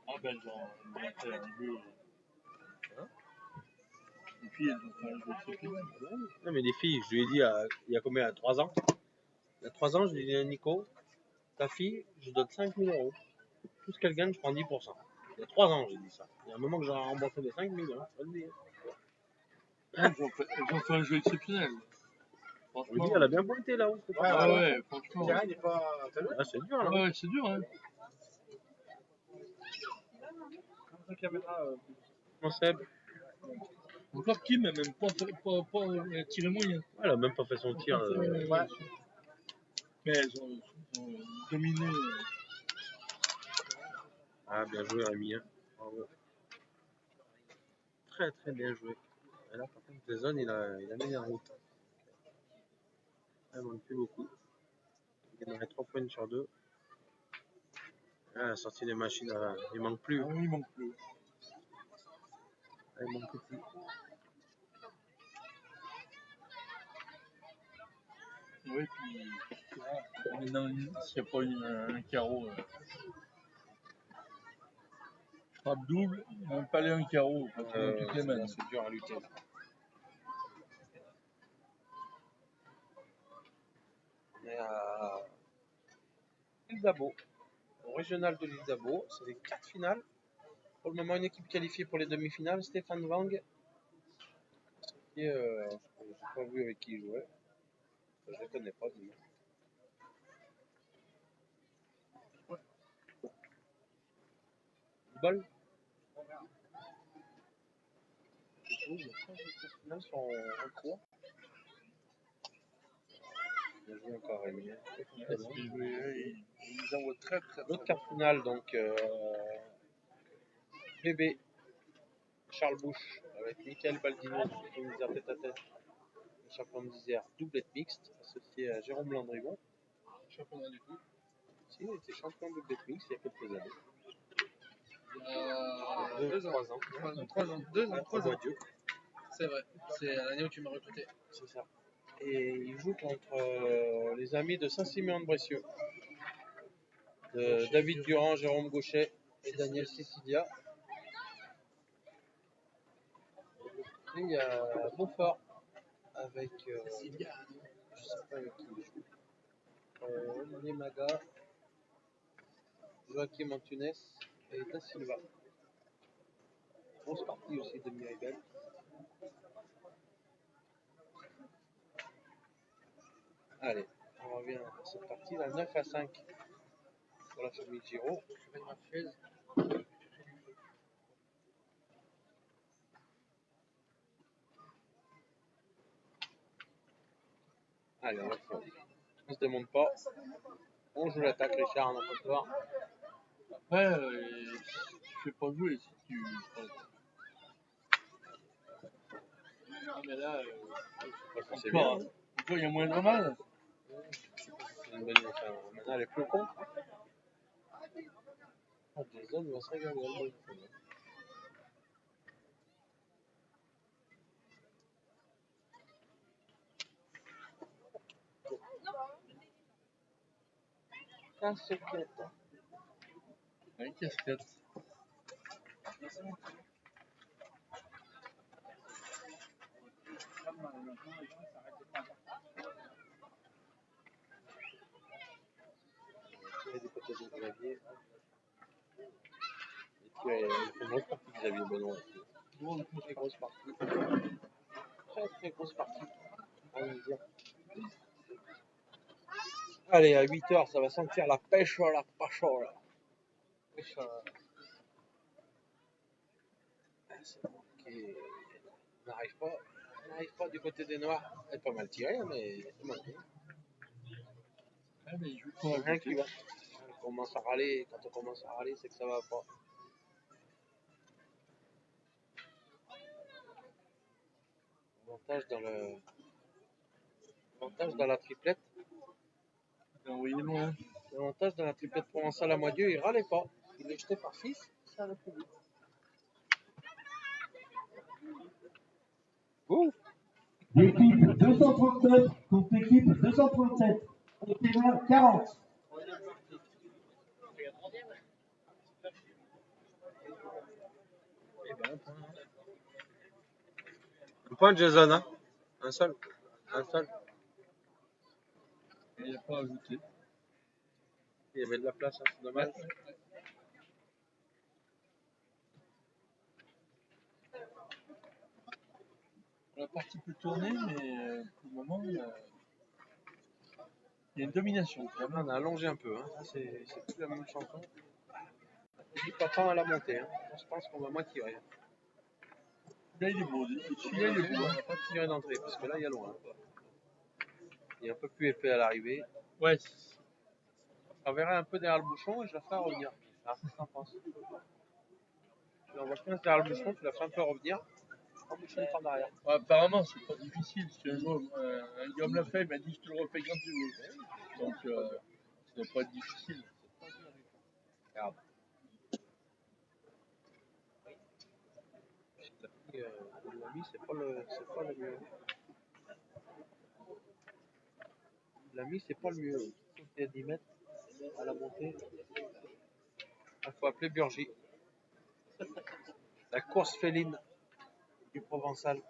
Ah ben, genre, ils ont fait un jeu. Les filles, elles ont fait un jeu exceptionnel. Non, mais les filles, je lui ai dit il y a combien? 3 ans? Il y a 3 ans, je lui ai dit à Nico, ta fille, je donne 5000 euros. Tout ce qu'elle gagne, je prends 10%. Il y a 3 ans, j'ai dit ça. Il y a un moment que j'aurais remboursé les 5000, hein, je te le dis. Elles ont fait un jeu exceptionnel. Je lui ai Franchement. dit, elle a bien pointé là-haut. c'est pas Ah mal. ouais, franchement. Le terrain, il n'est pas. T'as vu? Ah, c'est dur Ah là. ouais, c'est dur, hein. Comme la caméra. Non, Seb, Encore Kim a même pas tiré moyen. elle a même pas fait son tir. Ouais. Mais elles ont dominé. Ah, bien joué, Rémi. Hein. Bravo. Très, très bien joué. Et là, par contre, Jason, il a mis en route. Il manque plus beaucoup. Il en a 3 points sur 2. Là, la sortie des machines, il manque plus. Ah oui, il manque plus. Ah, il manque plus. Oui, puis maintenant, s'il n'y a pas un carreau, je frappe double, même pas les un carreau, pratiquement toutes les mains. C'est dur à lutter. Là. On est à l'île d'Abo, au régional de l'île d'Abo. C'est les 4 finales. Pour le moment, une équipe qualifiée pour les demi-finales, Stéphane Wang. Qui est, je n'ai pas vu avec qui il jouait. Je ne le connais pas, du moins. Ball. Les 3 finales sont en cours. Bien joué encore Rémi. Ils envoient très très L'autre quart finale, donc bébé Charles Bush avec Michael Baldino qui nous a tête à tête. Le champion d'Isère, doublette mixte, associé à Jérôme Landrigon. championnat du tout. Si, il était champion de doublette mixte il y a quelques années. Il y a 2 ans. 3 ans. 3 ans. 2 ans. 3 ans. Dieu. C'est vrai. C'est l'année où tu m'as recruté. C'est ça. Et il joue contre les amis de Saint-Siméon-de-Brécieux. De David Durand, Jérôme Gauchet et Daniel Sicilia. Et il y a Beaufort avec. Je sais pas avec qui il joue. Olivier Maga, Joachim Antunes et Da Silva. Grosse partie aussi de Miribel. Allez, on revient à cette partie, là, 9-5 pour la famille Giraud. Allez, on va faire. On se démonte pas. On joue l'attaque, Richard, on n'a pas peur. Après, tu fais pas jouer si tu. Ah, mais là, C'est encore, bien. il y a moins de mal. C'est une bonne enfin, maintenant, elle est plus con. Ah, Jason, il va se régaler. casquette. Une casquette. Du côté de Xavier. Et puis, il fait une grosse partie Xavier Benoît aussi. Très grosse partie. Très grosse partie. On va dire. Allez, à 8h, ça va sentir la pêche à la pacho là. Pêche à... On n'arrive pas du côté des Noirs. Elle est pas mal tirée, mais c'est monté. Allez, je C'est rien qui va. On commence à râler. Quand on commence à râler, c'est que ça va pas. L'avantage dans la triplette. envoyé loin. L'avantage dans la triplette provençale à Moitié, il râlait pas. Il est jeté par 6, ça allait plus vite. Ouh. L'équipe 239 contre l'équipe 237. Au terrain 40. Un point de Jason, hein. Un seul. Il n'a pas ajouté. Il y avait de la place, hein, c'est dommage. La partie peut tourner, mais pour le moment, il y a une domination. On a allongé un peu, hein. C'est plus la même chanson. Il pas tant à la montée, hein. Je pense qu'on va moins tirer. Là, il est beau. Celui-là, il est beau. On va pas tirer d'entrée, parce que là, il y a loin. Il est un peu plus épais à l'arrivée. Ouais. On verra un peu derrière le bouchon et je la ferai revenir. Ah, qu'est-ce que t'en penses? Tu l'envoies 15 derrière le bouchon, tu la fais un peu revenir. Emboucher le temps derrière. Ouais, apparemment, c'est pas difficile. Si un jour, un gars me l'a fait, il m'a dit je te le refais quand tu veux. Donc, ça doit pas être difficile. Regarde. L'ami, c'est pas le mieux. L'ami, c'est pas le mieux. Il y a 10 mètres à la montée. Il faut appeler Burgi. La course féline du Provençal.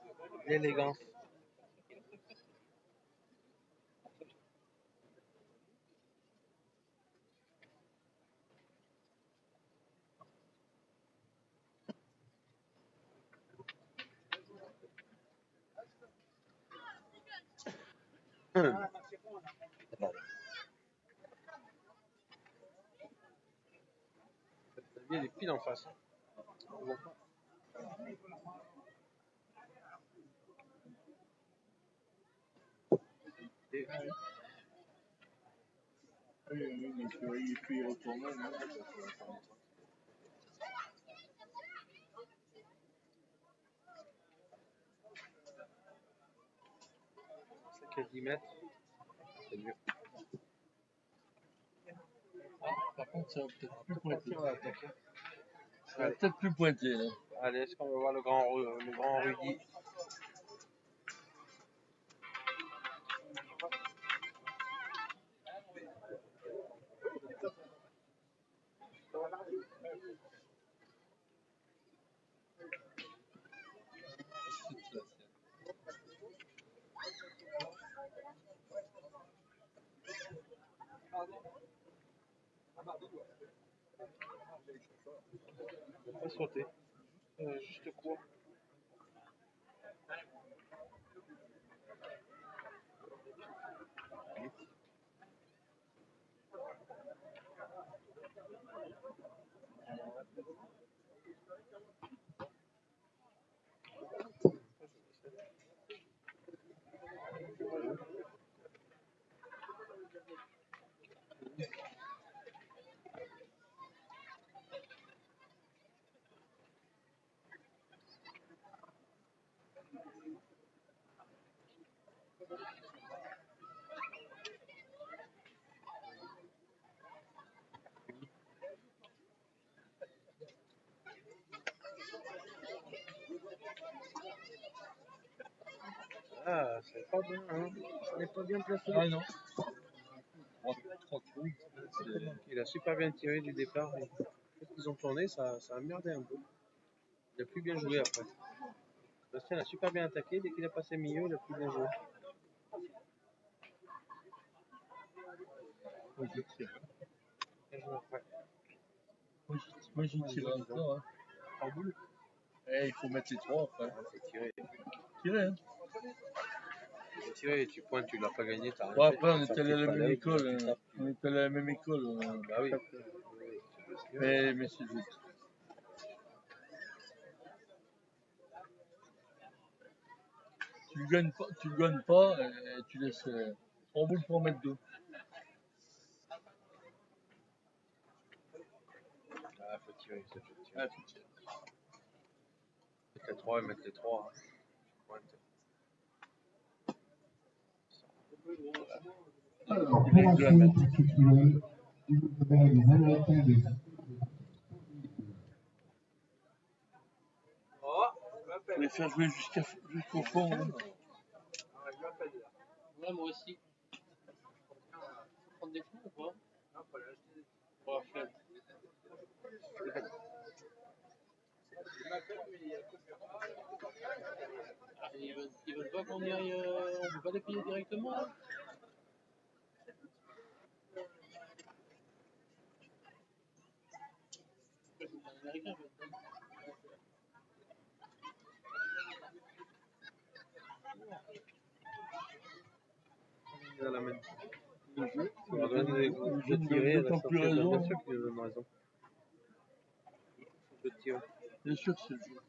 L'élégance. Il y a des piles en face. Oui, mais il peut y retourner. C'est qu'à 10 mètres. C'est mieux. Ah, par contre, ça va peut-être plus pointer. Ça va peut-être plus pointer. Là. Allez, est-ce qu'on va voir le grand Rudy? Je vais pas sauter. Juste court. Ah, c'est pas bien, hein. On n'est pas bien placé. Ah non. 3 trous. Il a super bien tiré du départ. Quand ils ont tourné, ça a merdé un peu. Il a plus bien joué après. Bastien a super bien attaqué. Dès qu'il a passé milieu, il a plus bien joué. Moi, je tire. Bien joué après. Moi, je tire encore. Hein. En boule. Eh, il faut mettre les 3 après. Il faut tirer. Tirer, hein. Il faut tirer et tu pointes, tu l'as pas gagné. T'as rien Bon, fait. après, on Ça est allé à tire la pas même l'œil, école. tu Hein. tapes. On est allé à la même école. Bah oui. Mais c'est juste. Tu gagnes pas, et tu laisses 3 boules pour en mettre 2. Ah, faut tirer. Ça faut tirer. Ah, faut tirer. Mettre les 3 et mettre les 3. Alors, pour la suite, il y avait les Américains de Faut les faire jouer jusqu'au fond. Hein. Ouais, moi aussi. Faut prendre des coups ou pas? Non, pas l'acheter. Pour la flemme. Ah, ils veulent pas qu'on y aille, on peut pas les payer directement là? Les Américains veulent pas. Il a la même. Le jeu, On va donner de tirer à la d'autant plus sortie. raison. Bien sûr qu'il nous donne raison. De tirer. Bien sûr que c'est le jeu.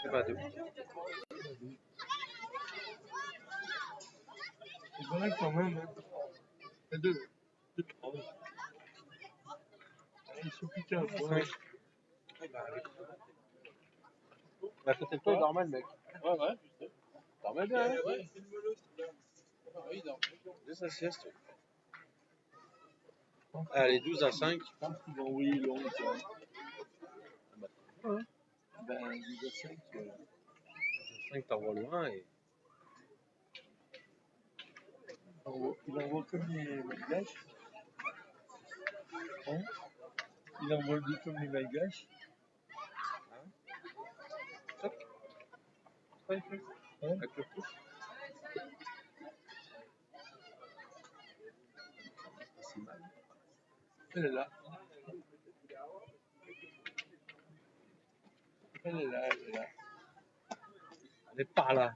Et bah, 2. C'est vrai quand même. Hein. C'est 2. 3. Ils sont piqués un peu. À côté de toi, il dort mal, mec. Ouais, ouais, je sais. Dort mal bien, hein. Ouais. Oui, non. Fais sa sieste. Allez, 12-5. Je pense qu'ils vont envoyer long. Ben, 10 à 5. 5, t'envoies loin et. Il envoie comme les Malgaches. Hein? Il envoie le but comme les Malgaches. Ouais. Hein? Avec le pouce. C'est mal. Elle est là. Elle est là, elle est là. Elle est par là.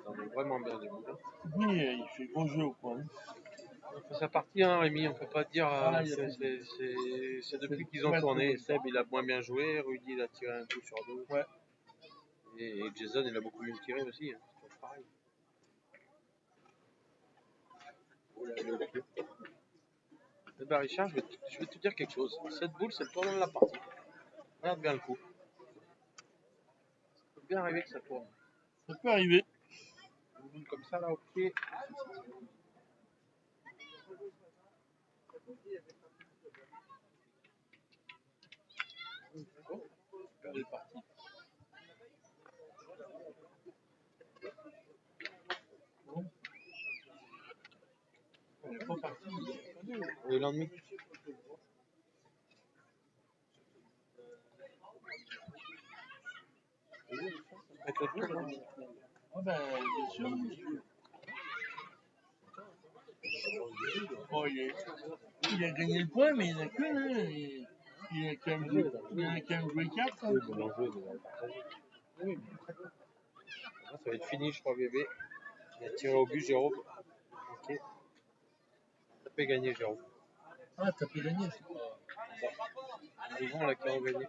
On est vraiment bien des boules. Oui, il fait gros jeu au point. On fait sa partie, hein, Rémi. On peut pas dire. Ah, C'est depuis qu'ils ont tourné. Seb, il a moins bien joué. Rudy, il a tiré un coup sur 2. Ouais. Et Jason, il a beaucoup mieux tiré aussi. Hein. C'est toujours pareil. Oh là, le pied. Eh ben, Richard, je vais te dire quelque chose. Cette boule, c'est le tournant de la partie. Regarde bien le coup. Ça peut bien arriver que ça tourne. Ça peut arriver. Une boule comme ça, là, au pied. Elle est partie. Bon. Elle est pas partie. Le lendemain. Avec le tour, là. Ah ben, bien sûr. Oh, il a gagné le point, mais il n'a qu'une. Hein. Il a quand même joué 4. Oui, bon, l'enjeu, on va le partager. Oui, mais ça va être fini, je crois, bébé. Il a tiré au but, Jérôme. Ok. Ça peut gagner, Jérôme. Ah, t'as pu gagner, c'est pas. Yvon, là, qui a gagné.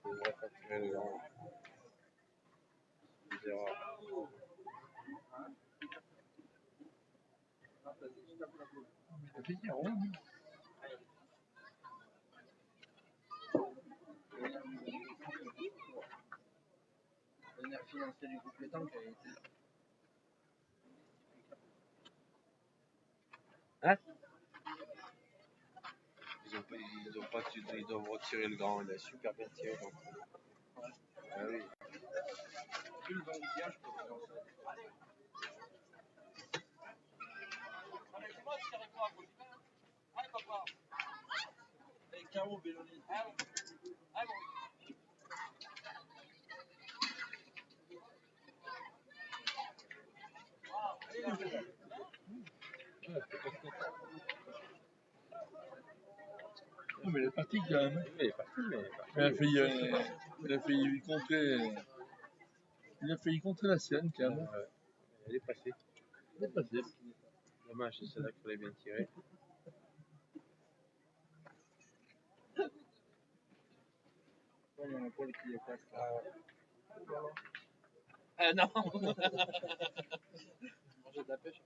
On devrait pas tirer le grand. Des erreurs. Ça fait dire, ouais. Le nerf financier du groupe pétanque a été. Hein? Ils doivent retirer le grand. Il a super bien tiré. Donc. Ah oui. Caro Belloni. Non, mais elle est partie quand même. Il est parti, mais. Il a failli contrer la sienne quand même. Elle est passée. Elle est passée. Dommage, c'est celle-là qu'il fallait bien tirer. Il y en a pas qui est presque. Ah non. Manger de la pêche.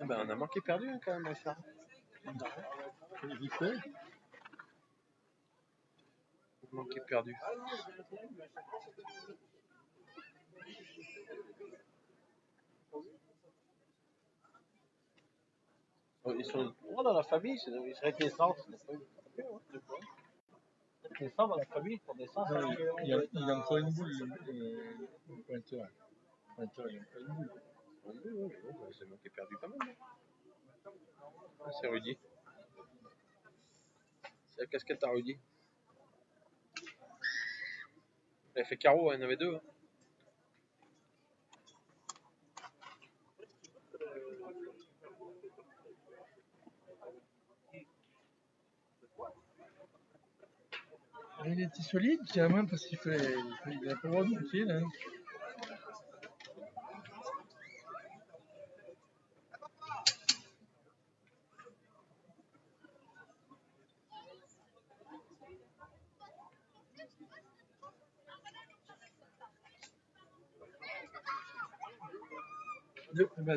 Ah ben, on a manqué perdu hein, quand même, Richard. Vite fait. On a manqué perdu. Ils sont trois dans la famille, ils seraient naissants. Naissants dans la famille pour naissance. Il y a encore une boule, le pointeur. Le pointeur, il y a encore une boule. Oui, c'est manqué perdu quand même. Ah, c'est Rudy. C'est la casquette à Rudy. Elle fait carreau, il y en avait deux. Hein. Il était solide quand même parce qu'il a pas le droit de monter là.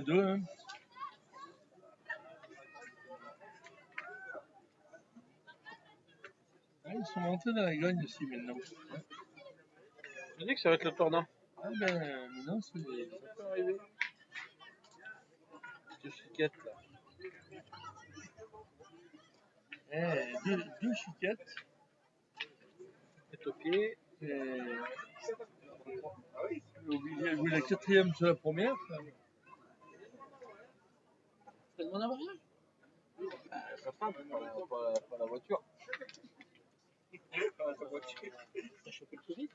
Deux, hein. Ah, ils sont montés dans la gagne aussi maintenant. Je dis que ça va être le tournant. Ah ben, maintenant, ça peut arriver. Deux chiquettes là. Deux chiquettes. Tête au pied. J'ai oublié la quatrième sur la première. C'est mon mariage. Sa femme, pas la voiture. Pas la voiture. T'as chopé le Covid?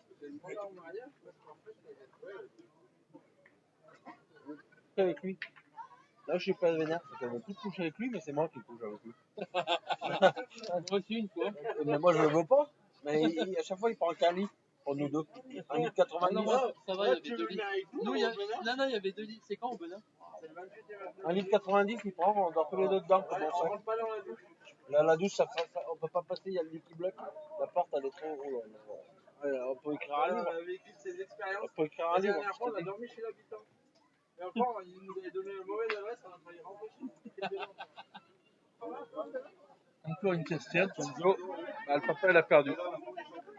Avec lui. Là, je suis pas vénère, parce qu'elle veut plus coucher avec lui, mais c'est moi qui couche avec lui. Moi aussi, une fois. Mais moi, je le veux pas. Mais à chaque fois, il prend qu'un lit pour nous deux. 1,90 Non, m. ça va, il y avait 2 litres. Nous, il y avait 2 litres. C'est quand au Benin? 1,90 m, il prend, on dort tous les deux dedans. On rentre pas dans la douche. Là, la douche, on peut pas passer, il y a le lit qui bloque. La porte, elle est trop haute. On peut écrire un livre. On peut écrire un livre. La dernière fois, on a dormi chez l'habitant. Et encore, il nous avait donné une mauvaise adresse, on a failli rentrer chez nous. Encore une casquette. Le papa, il a perdu.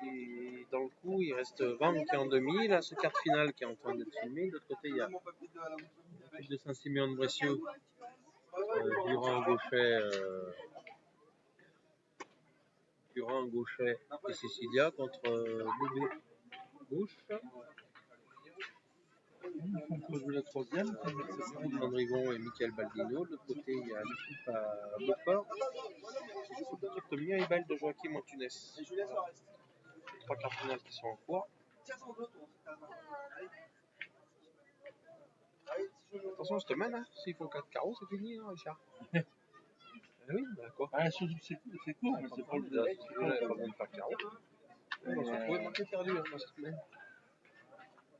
Et dans le coup, il reste Van qui est en demi. Là, ce quart finale qui est en train d'être filmé. De l'autre côté, il y a l'équipe de Saint-Siméon de Brescieux, Durand, Gauchet et Cecilia contre Boubou, Bouche Ils font pas jouer la troisième. Cyril Mandrigon et Michael Baldino. De l'autre côté, il y a l'équipe à Beaufort. L'équipe de Mia et Belle de Joachim Antunes. Trois quarts finales qui sont en cours. Attention, je te mène, hein. S'ils font 4 carreaux, c'est fini, hein, Richard. Oui, d'accord. Ah, surtout que c'est court, mais c'est pas le Il n'y a pas besoin de faire carreau. On s'en pouvait manquer perdu hein, dans cette semaine.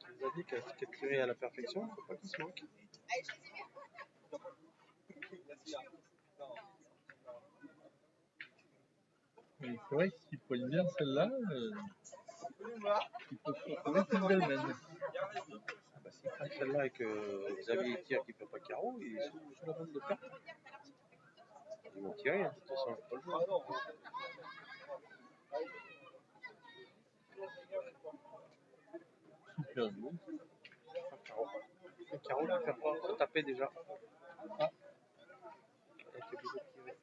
Il nous a dit qu'à tirer à la perfection, il ne faut pas qu'il se manque. Mais c'est vrai que s'ils prennent bien celle-là, ils peuvent se retrouver avec une belle mène. Bah, s'ils prennent celle-là et que Xavier tire qui ne fait pas carreau, ils sont sur la bande de perte. Ils vont tirer, hein. De toute façon, il faut pas le jouer. Super beau. Le carreau ne fait pas se taper déjà. Ah. Il était obligé de tirer.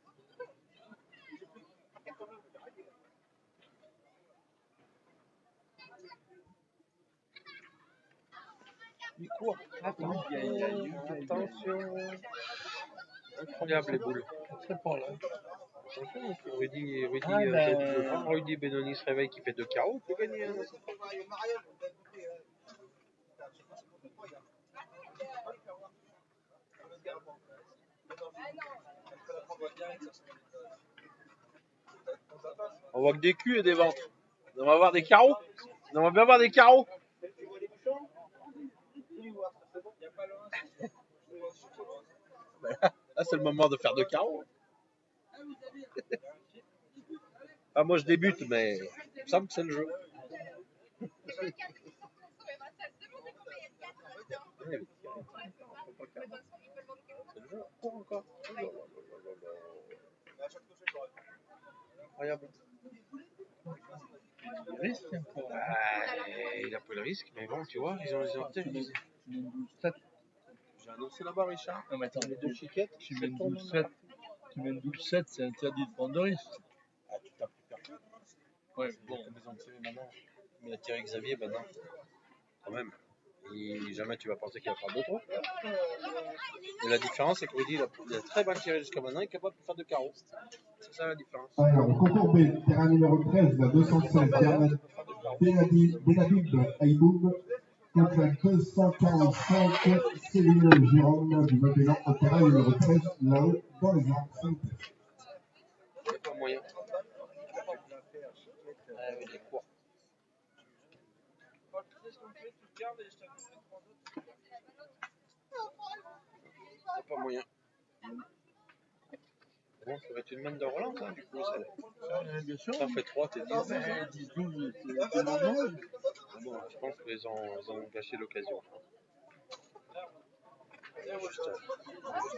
Il court. Attention. Incroyable les boules. C'est pas là. Attention, si Rudy Benoni se réveille qui fait 2 carreaux, il peut gagner. Hein. On voit que des culs et des ventres. On va voir des carreaux. On va bien voir des carreaux. Là, c'est le moment de faire 2 carreaux. Ah, moi, je débute, mais il me semble que c'est le jeu. C'est le jeu. Encore. Incroyable. Il risque encore. Il a pris le risque, mais bon, tu vois, ils ont peut-être. J'ai annoncé là-bas, Richard. Non, mais attends, Les 2 chiquettes. tu mènes 12-7. Tu mènes 12-7, c'est interdit de prendre de risque. Ah, tu t'as plus perdu. Ouais, Bon, bon. ils ont tiré maintenant. Mais il a tiré Xavier, ben non. Quand même. Et jamais tu vas penser qu'il va faire 2 trous. Et la différence, c'est que Rudy, il a très bien tiré jusqu'à maintenant, il est capable de faire 2 carreaux. C'est ça la différence. Alors, au concours B, terrain numéro 13, la 216, Benadib Aïboub, contre la 245, Céline Jérôme du Modelan, au terrain numéro 13, là-haut, dans les arbres. Il n'y a pas moyen. Il est court. Il n'y a pas moyen. Bon, ça va être une main de relance, hein, du coup. Bien sûr. Ça fait 3, t'es 10. 10-12, c'est normal. Bon, je pense qu'ils ont gâché l'occasion. Juste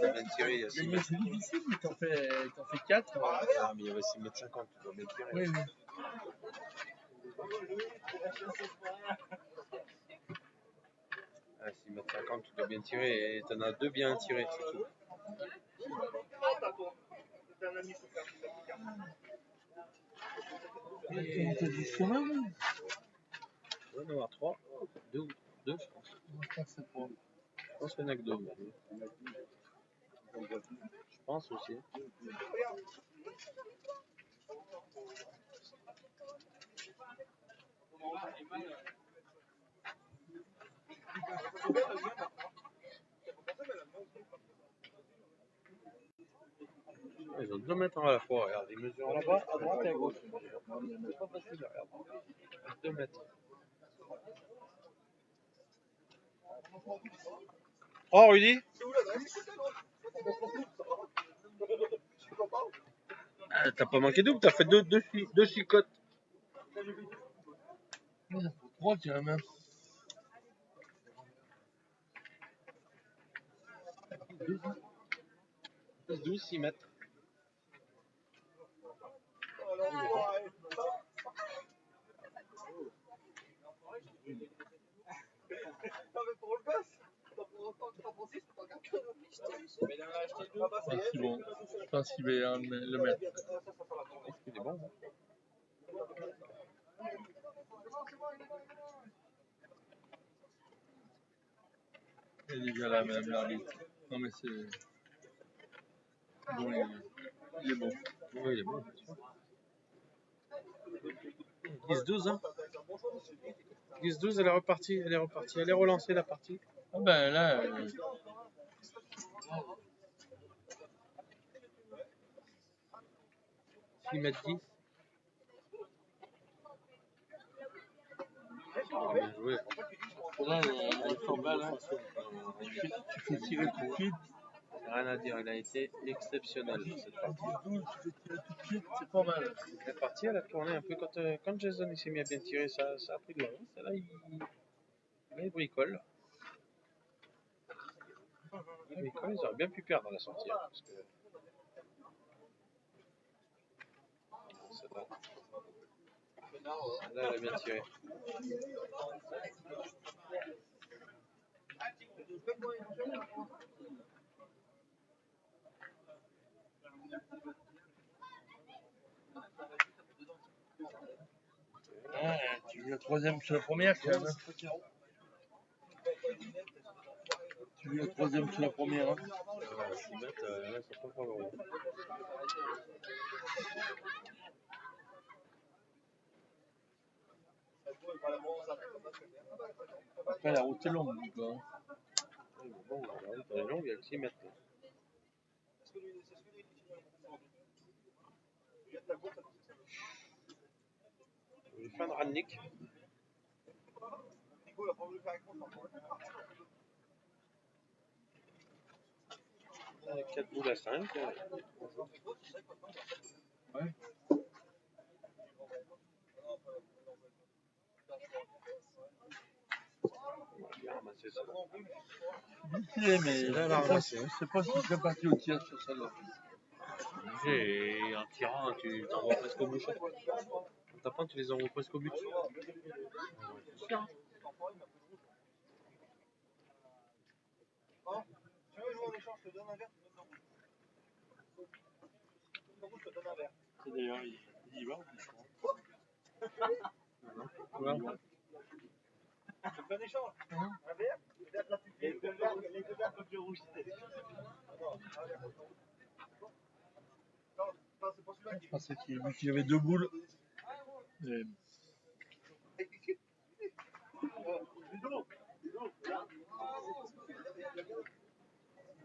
à bien tirer, il y a 6 Mais mètres. c'est difficile, mais t'en fais 4. Ah, mais il y avait 6 mètres 50, tu dois bien tirer. Oui, oui. Ah, 6 mètres 50, tu dois bien tirer et t'en as 2 bien tirés, c'est tout. Et t'as du chemin, oui. Il doit y en avoir 3, 2, je pense. Je pense qu'il n'y en a que 2. Je pense aussi. Ils ont 2 mètres à la fois, regarde, ils mesurent là-bas, à droite et à gauche. C'est pas facile, regarde. 2 mètres. 3, Rudy? Ah, t'as pas manqué double, t'as fait 2 chicottes. 3 quand même. 12, 6 mètres. Je pense qu'il va le mettre. Est-ce qu'il est bon? C'est déjà là, madame l'arbitre. Non, mais c'est. Bon, il est bon. Oui, il est bon. 10-12, hein. 10-12, elle est repartie, elle est repartie. Elle est relancée la partie. Ah ben là. S'ils mettent 10. Bien joué. Là, elle s'en va là. Tu fais tirer tout de suite. Rien à dire, il a été exceptionnel cette partie. 12, tu fais tirer tout de suite, c'est pas mal. La partie, elle a tourné un peu quand Jason il s'est mis à bien tirer, ça a pris de l'avance. Là, il bricole. Il bricole, ils auraient bien pu perdre à la sortie. Hein, parce que... Là, elle a bien tiré. Ah, tu veux la troisième sur la première quand même. Tu veux la troisième sur la première. Hein. Ils mettent, là, ils sont pas favoris. Après, la route est longue. Donc, Bon, la route elle est longue, il y a que 6 mètres. J'ai fait un Rannik. 4 boules à 5. ouais. Bien ramassé ça. Mais Là, elle a ramassé. je sais pas si je vais partir au tir sur celle-là. Et en tirant, tu t'envoies presque au bouchon. En tapant, tu les envoies presque au but. D'ailleurs, il y va, je crois. C'est un échange. Un verre, les deux verres comme du rouge. Je pensais qu'il y avait deux boules. Et...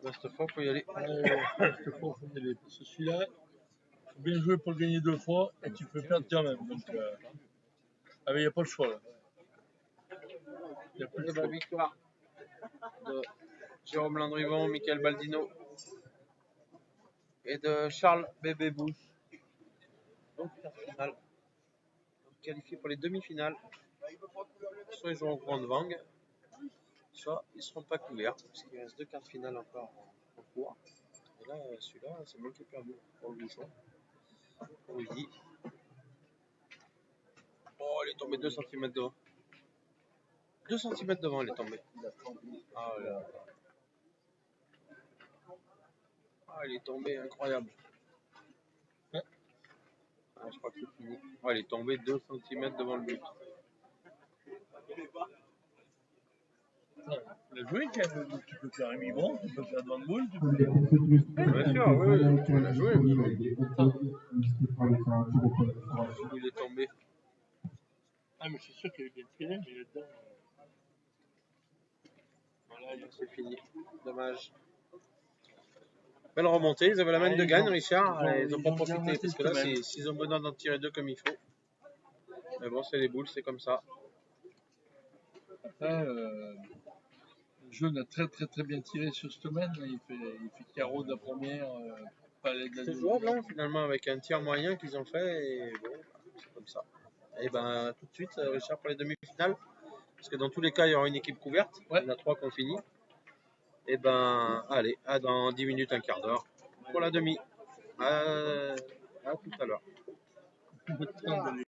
Là, cette fois, il faut y aller. Cette fois, il faut y aller. Parce que celui-là, il faut bien jouer pour le gagner deux fois et tu peux perdre quand même. Donc, il n'y a pas le choix là. Il n'y a plus le choix. La victoire de Jérôme Landrivon, Michael Baldino et de Charles Bébé Bouche. Donc, finale. Donc, qualifiés pour les demi-finales. Soit ils joueront au Grand Vang, soit ils ne seront pas couverts, parce qu'il reste 2 quarts de finale encore en cours. Et là, celui-là, c'est moi qui ai perdu pour le bouchon. On le dit. Oh, il est tombé 2 cm devant. 2 cm devant, il est tombé. Ah là. Ah, il est tombé, incroyable. Ah, je crois que c'est fini. Ah, il est tombé 2 cm devant le but. On a joué quand même, tu peux faire un mi-bon, tu peux faire devant le boule. Bien sûr, oui, on a joué. Où il est tombé. Ah, mais c'est sûr qu'il est bien tiré, mais là-dedans. Voilà, c'est fini. Dommage. Belle remontée, ils avaient la main de gagne, Richard. Ils n'ont pas profité, parce que là, s'ils ont besoin d'en tirer 2 comme il faut. Mais bon, c'est les boules, c'est comme ça. Après, le jeune a très bien tiré sur ce domaine. Il fait carreau de la première, palais de la C'est deuxième. jouable, hein, finalement, avec un tir moyen qu'ils ont fait. Et bon, c'est comme ça. Et ben, tout de suite, Richard pour les demi-finales. Parce que dans tous les cas, il y aura une équipe couverte. Ouais. Il y en a 3 qui ont fini. Et ben, allez, à dans 10 minutes, un quart d'heure. Pour la demi. À tout à l'heure.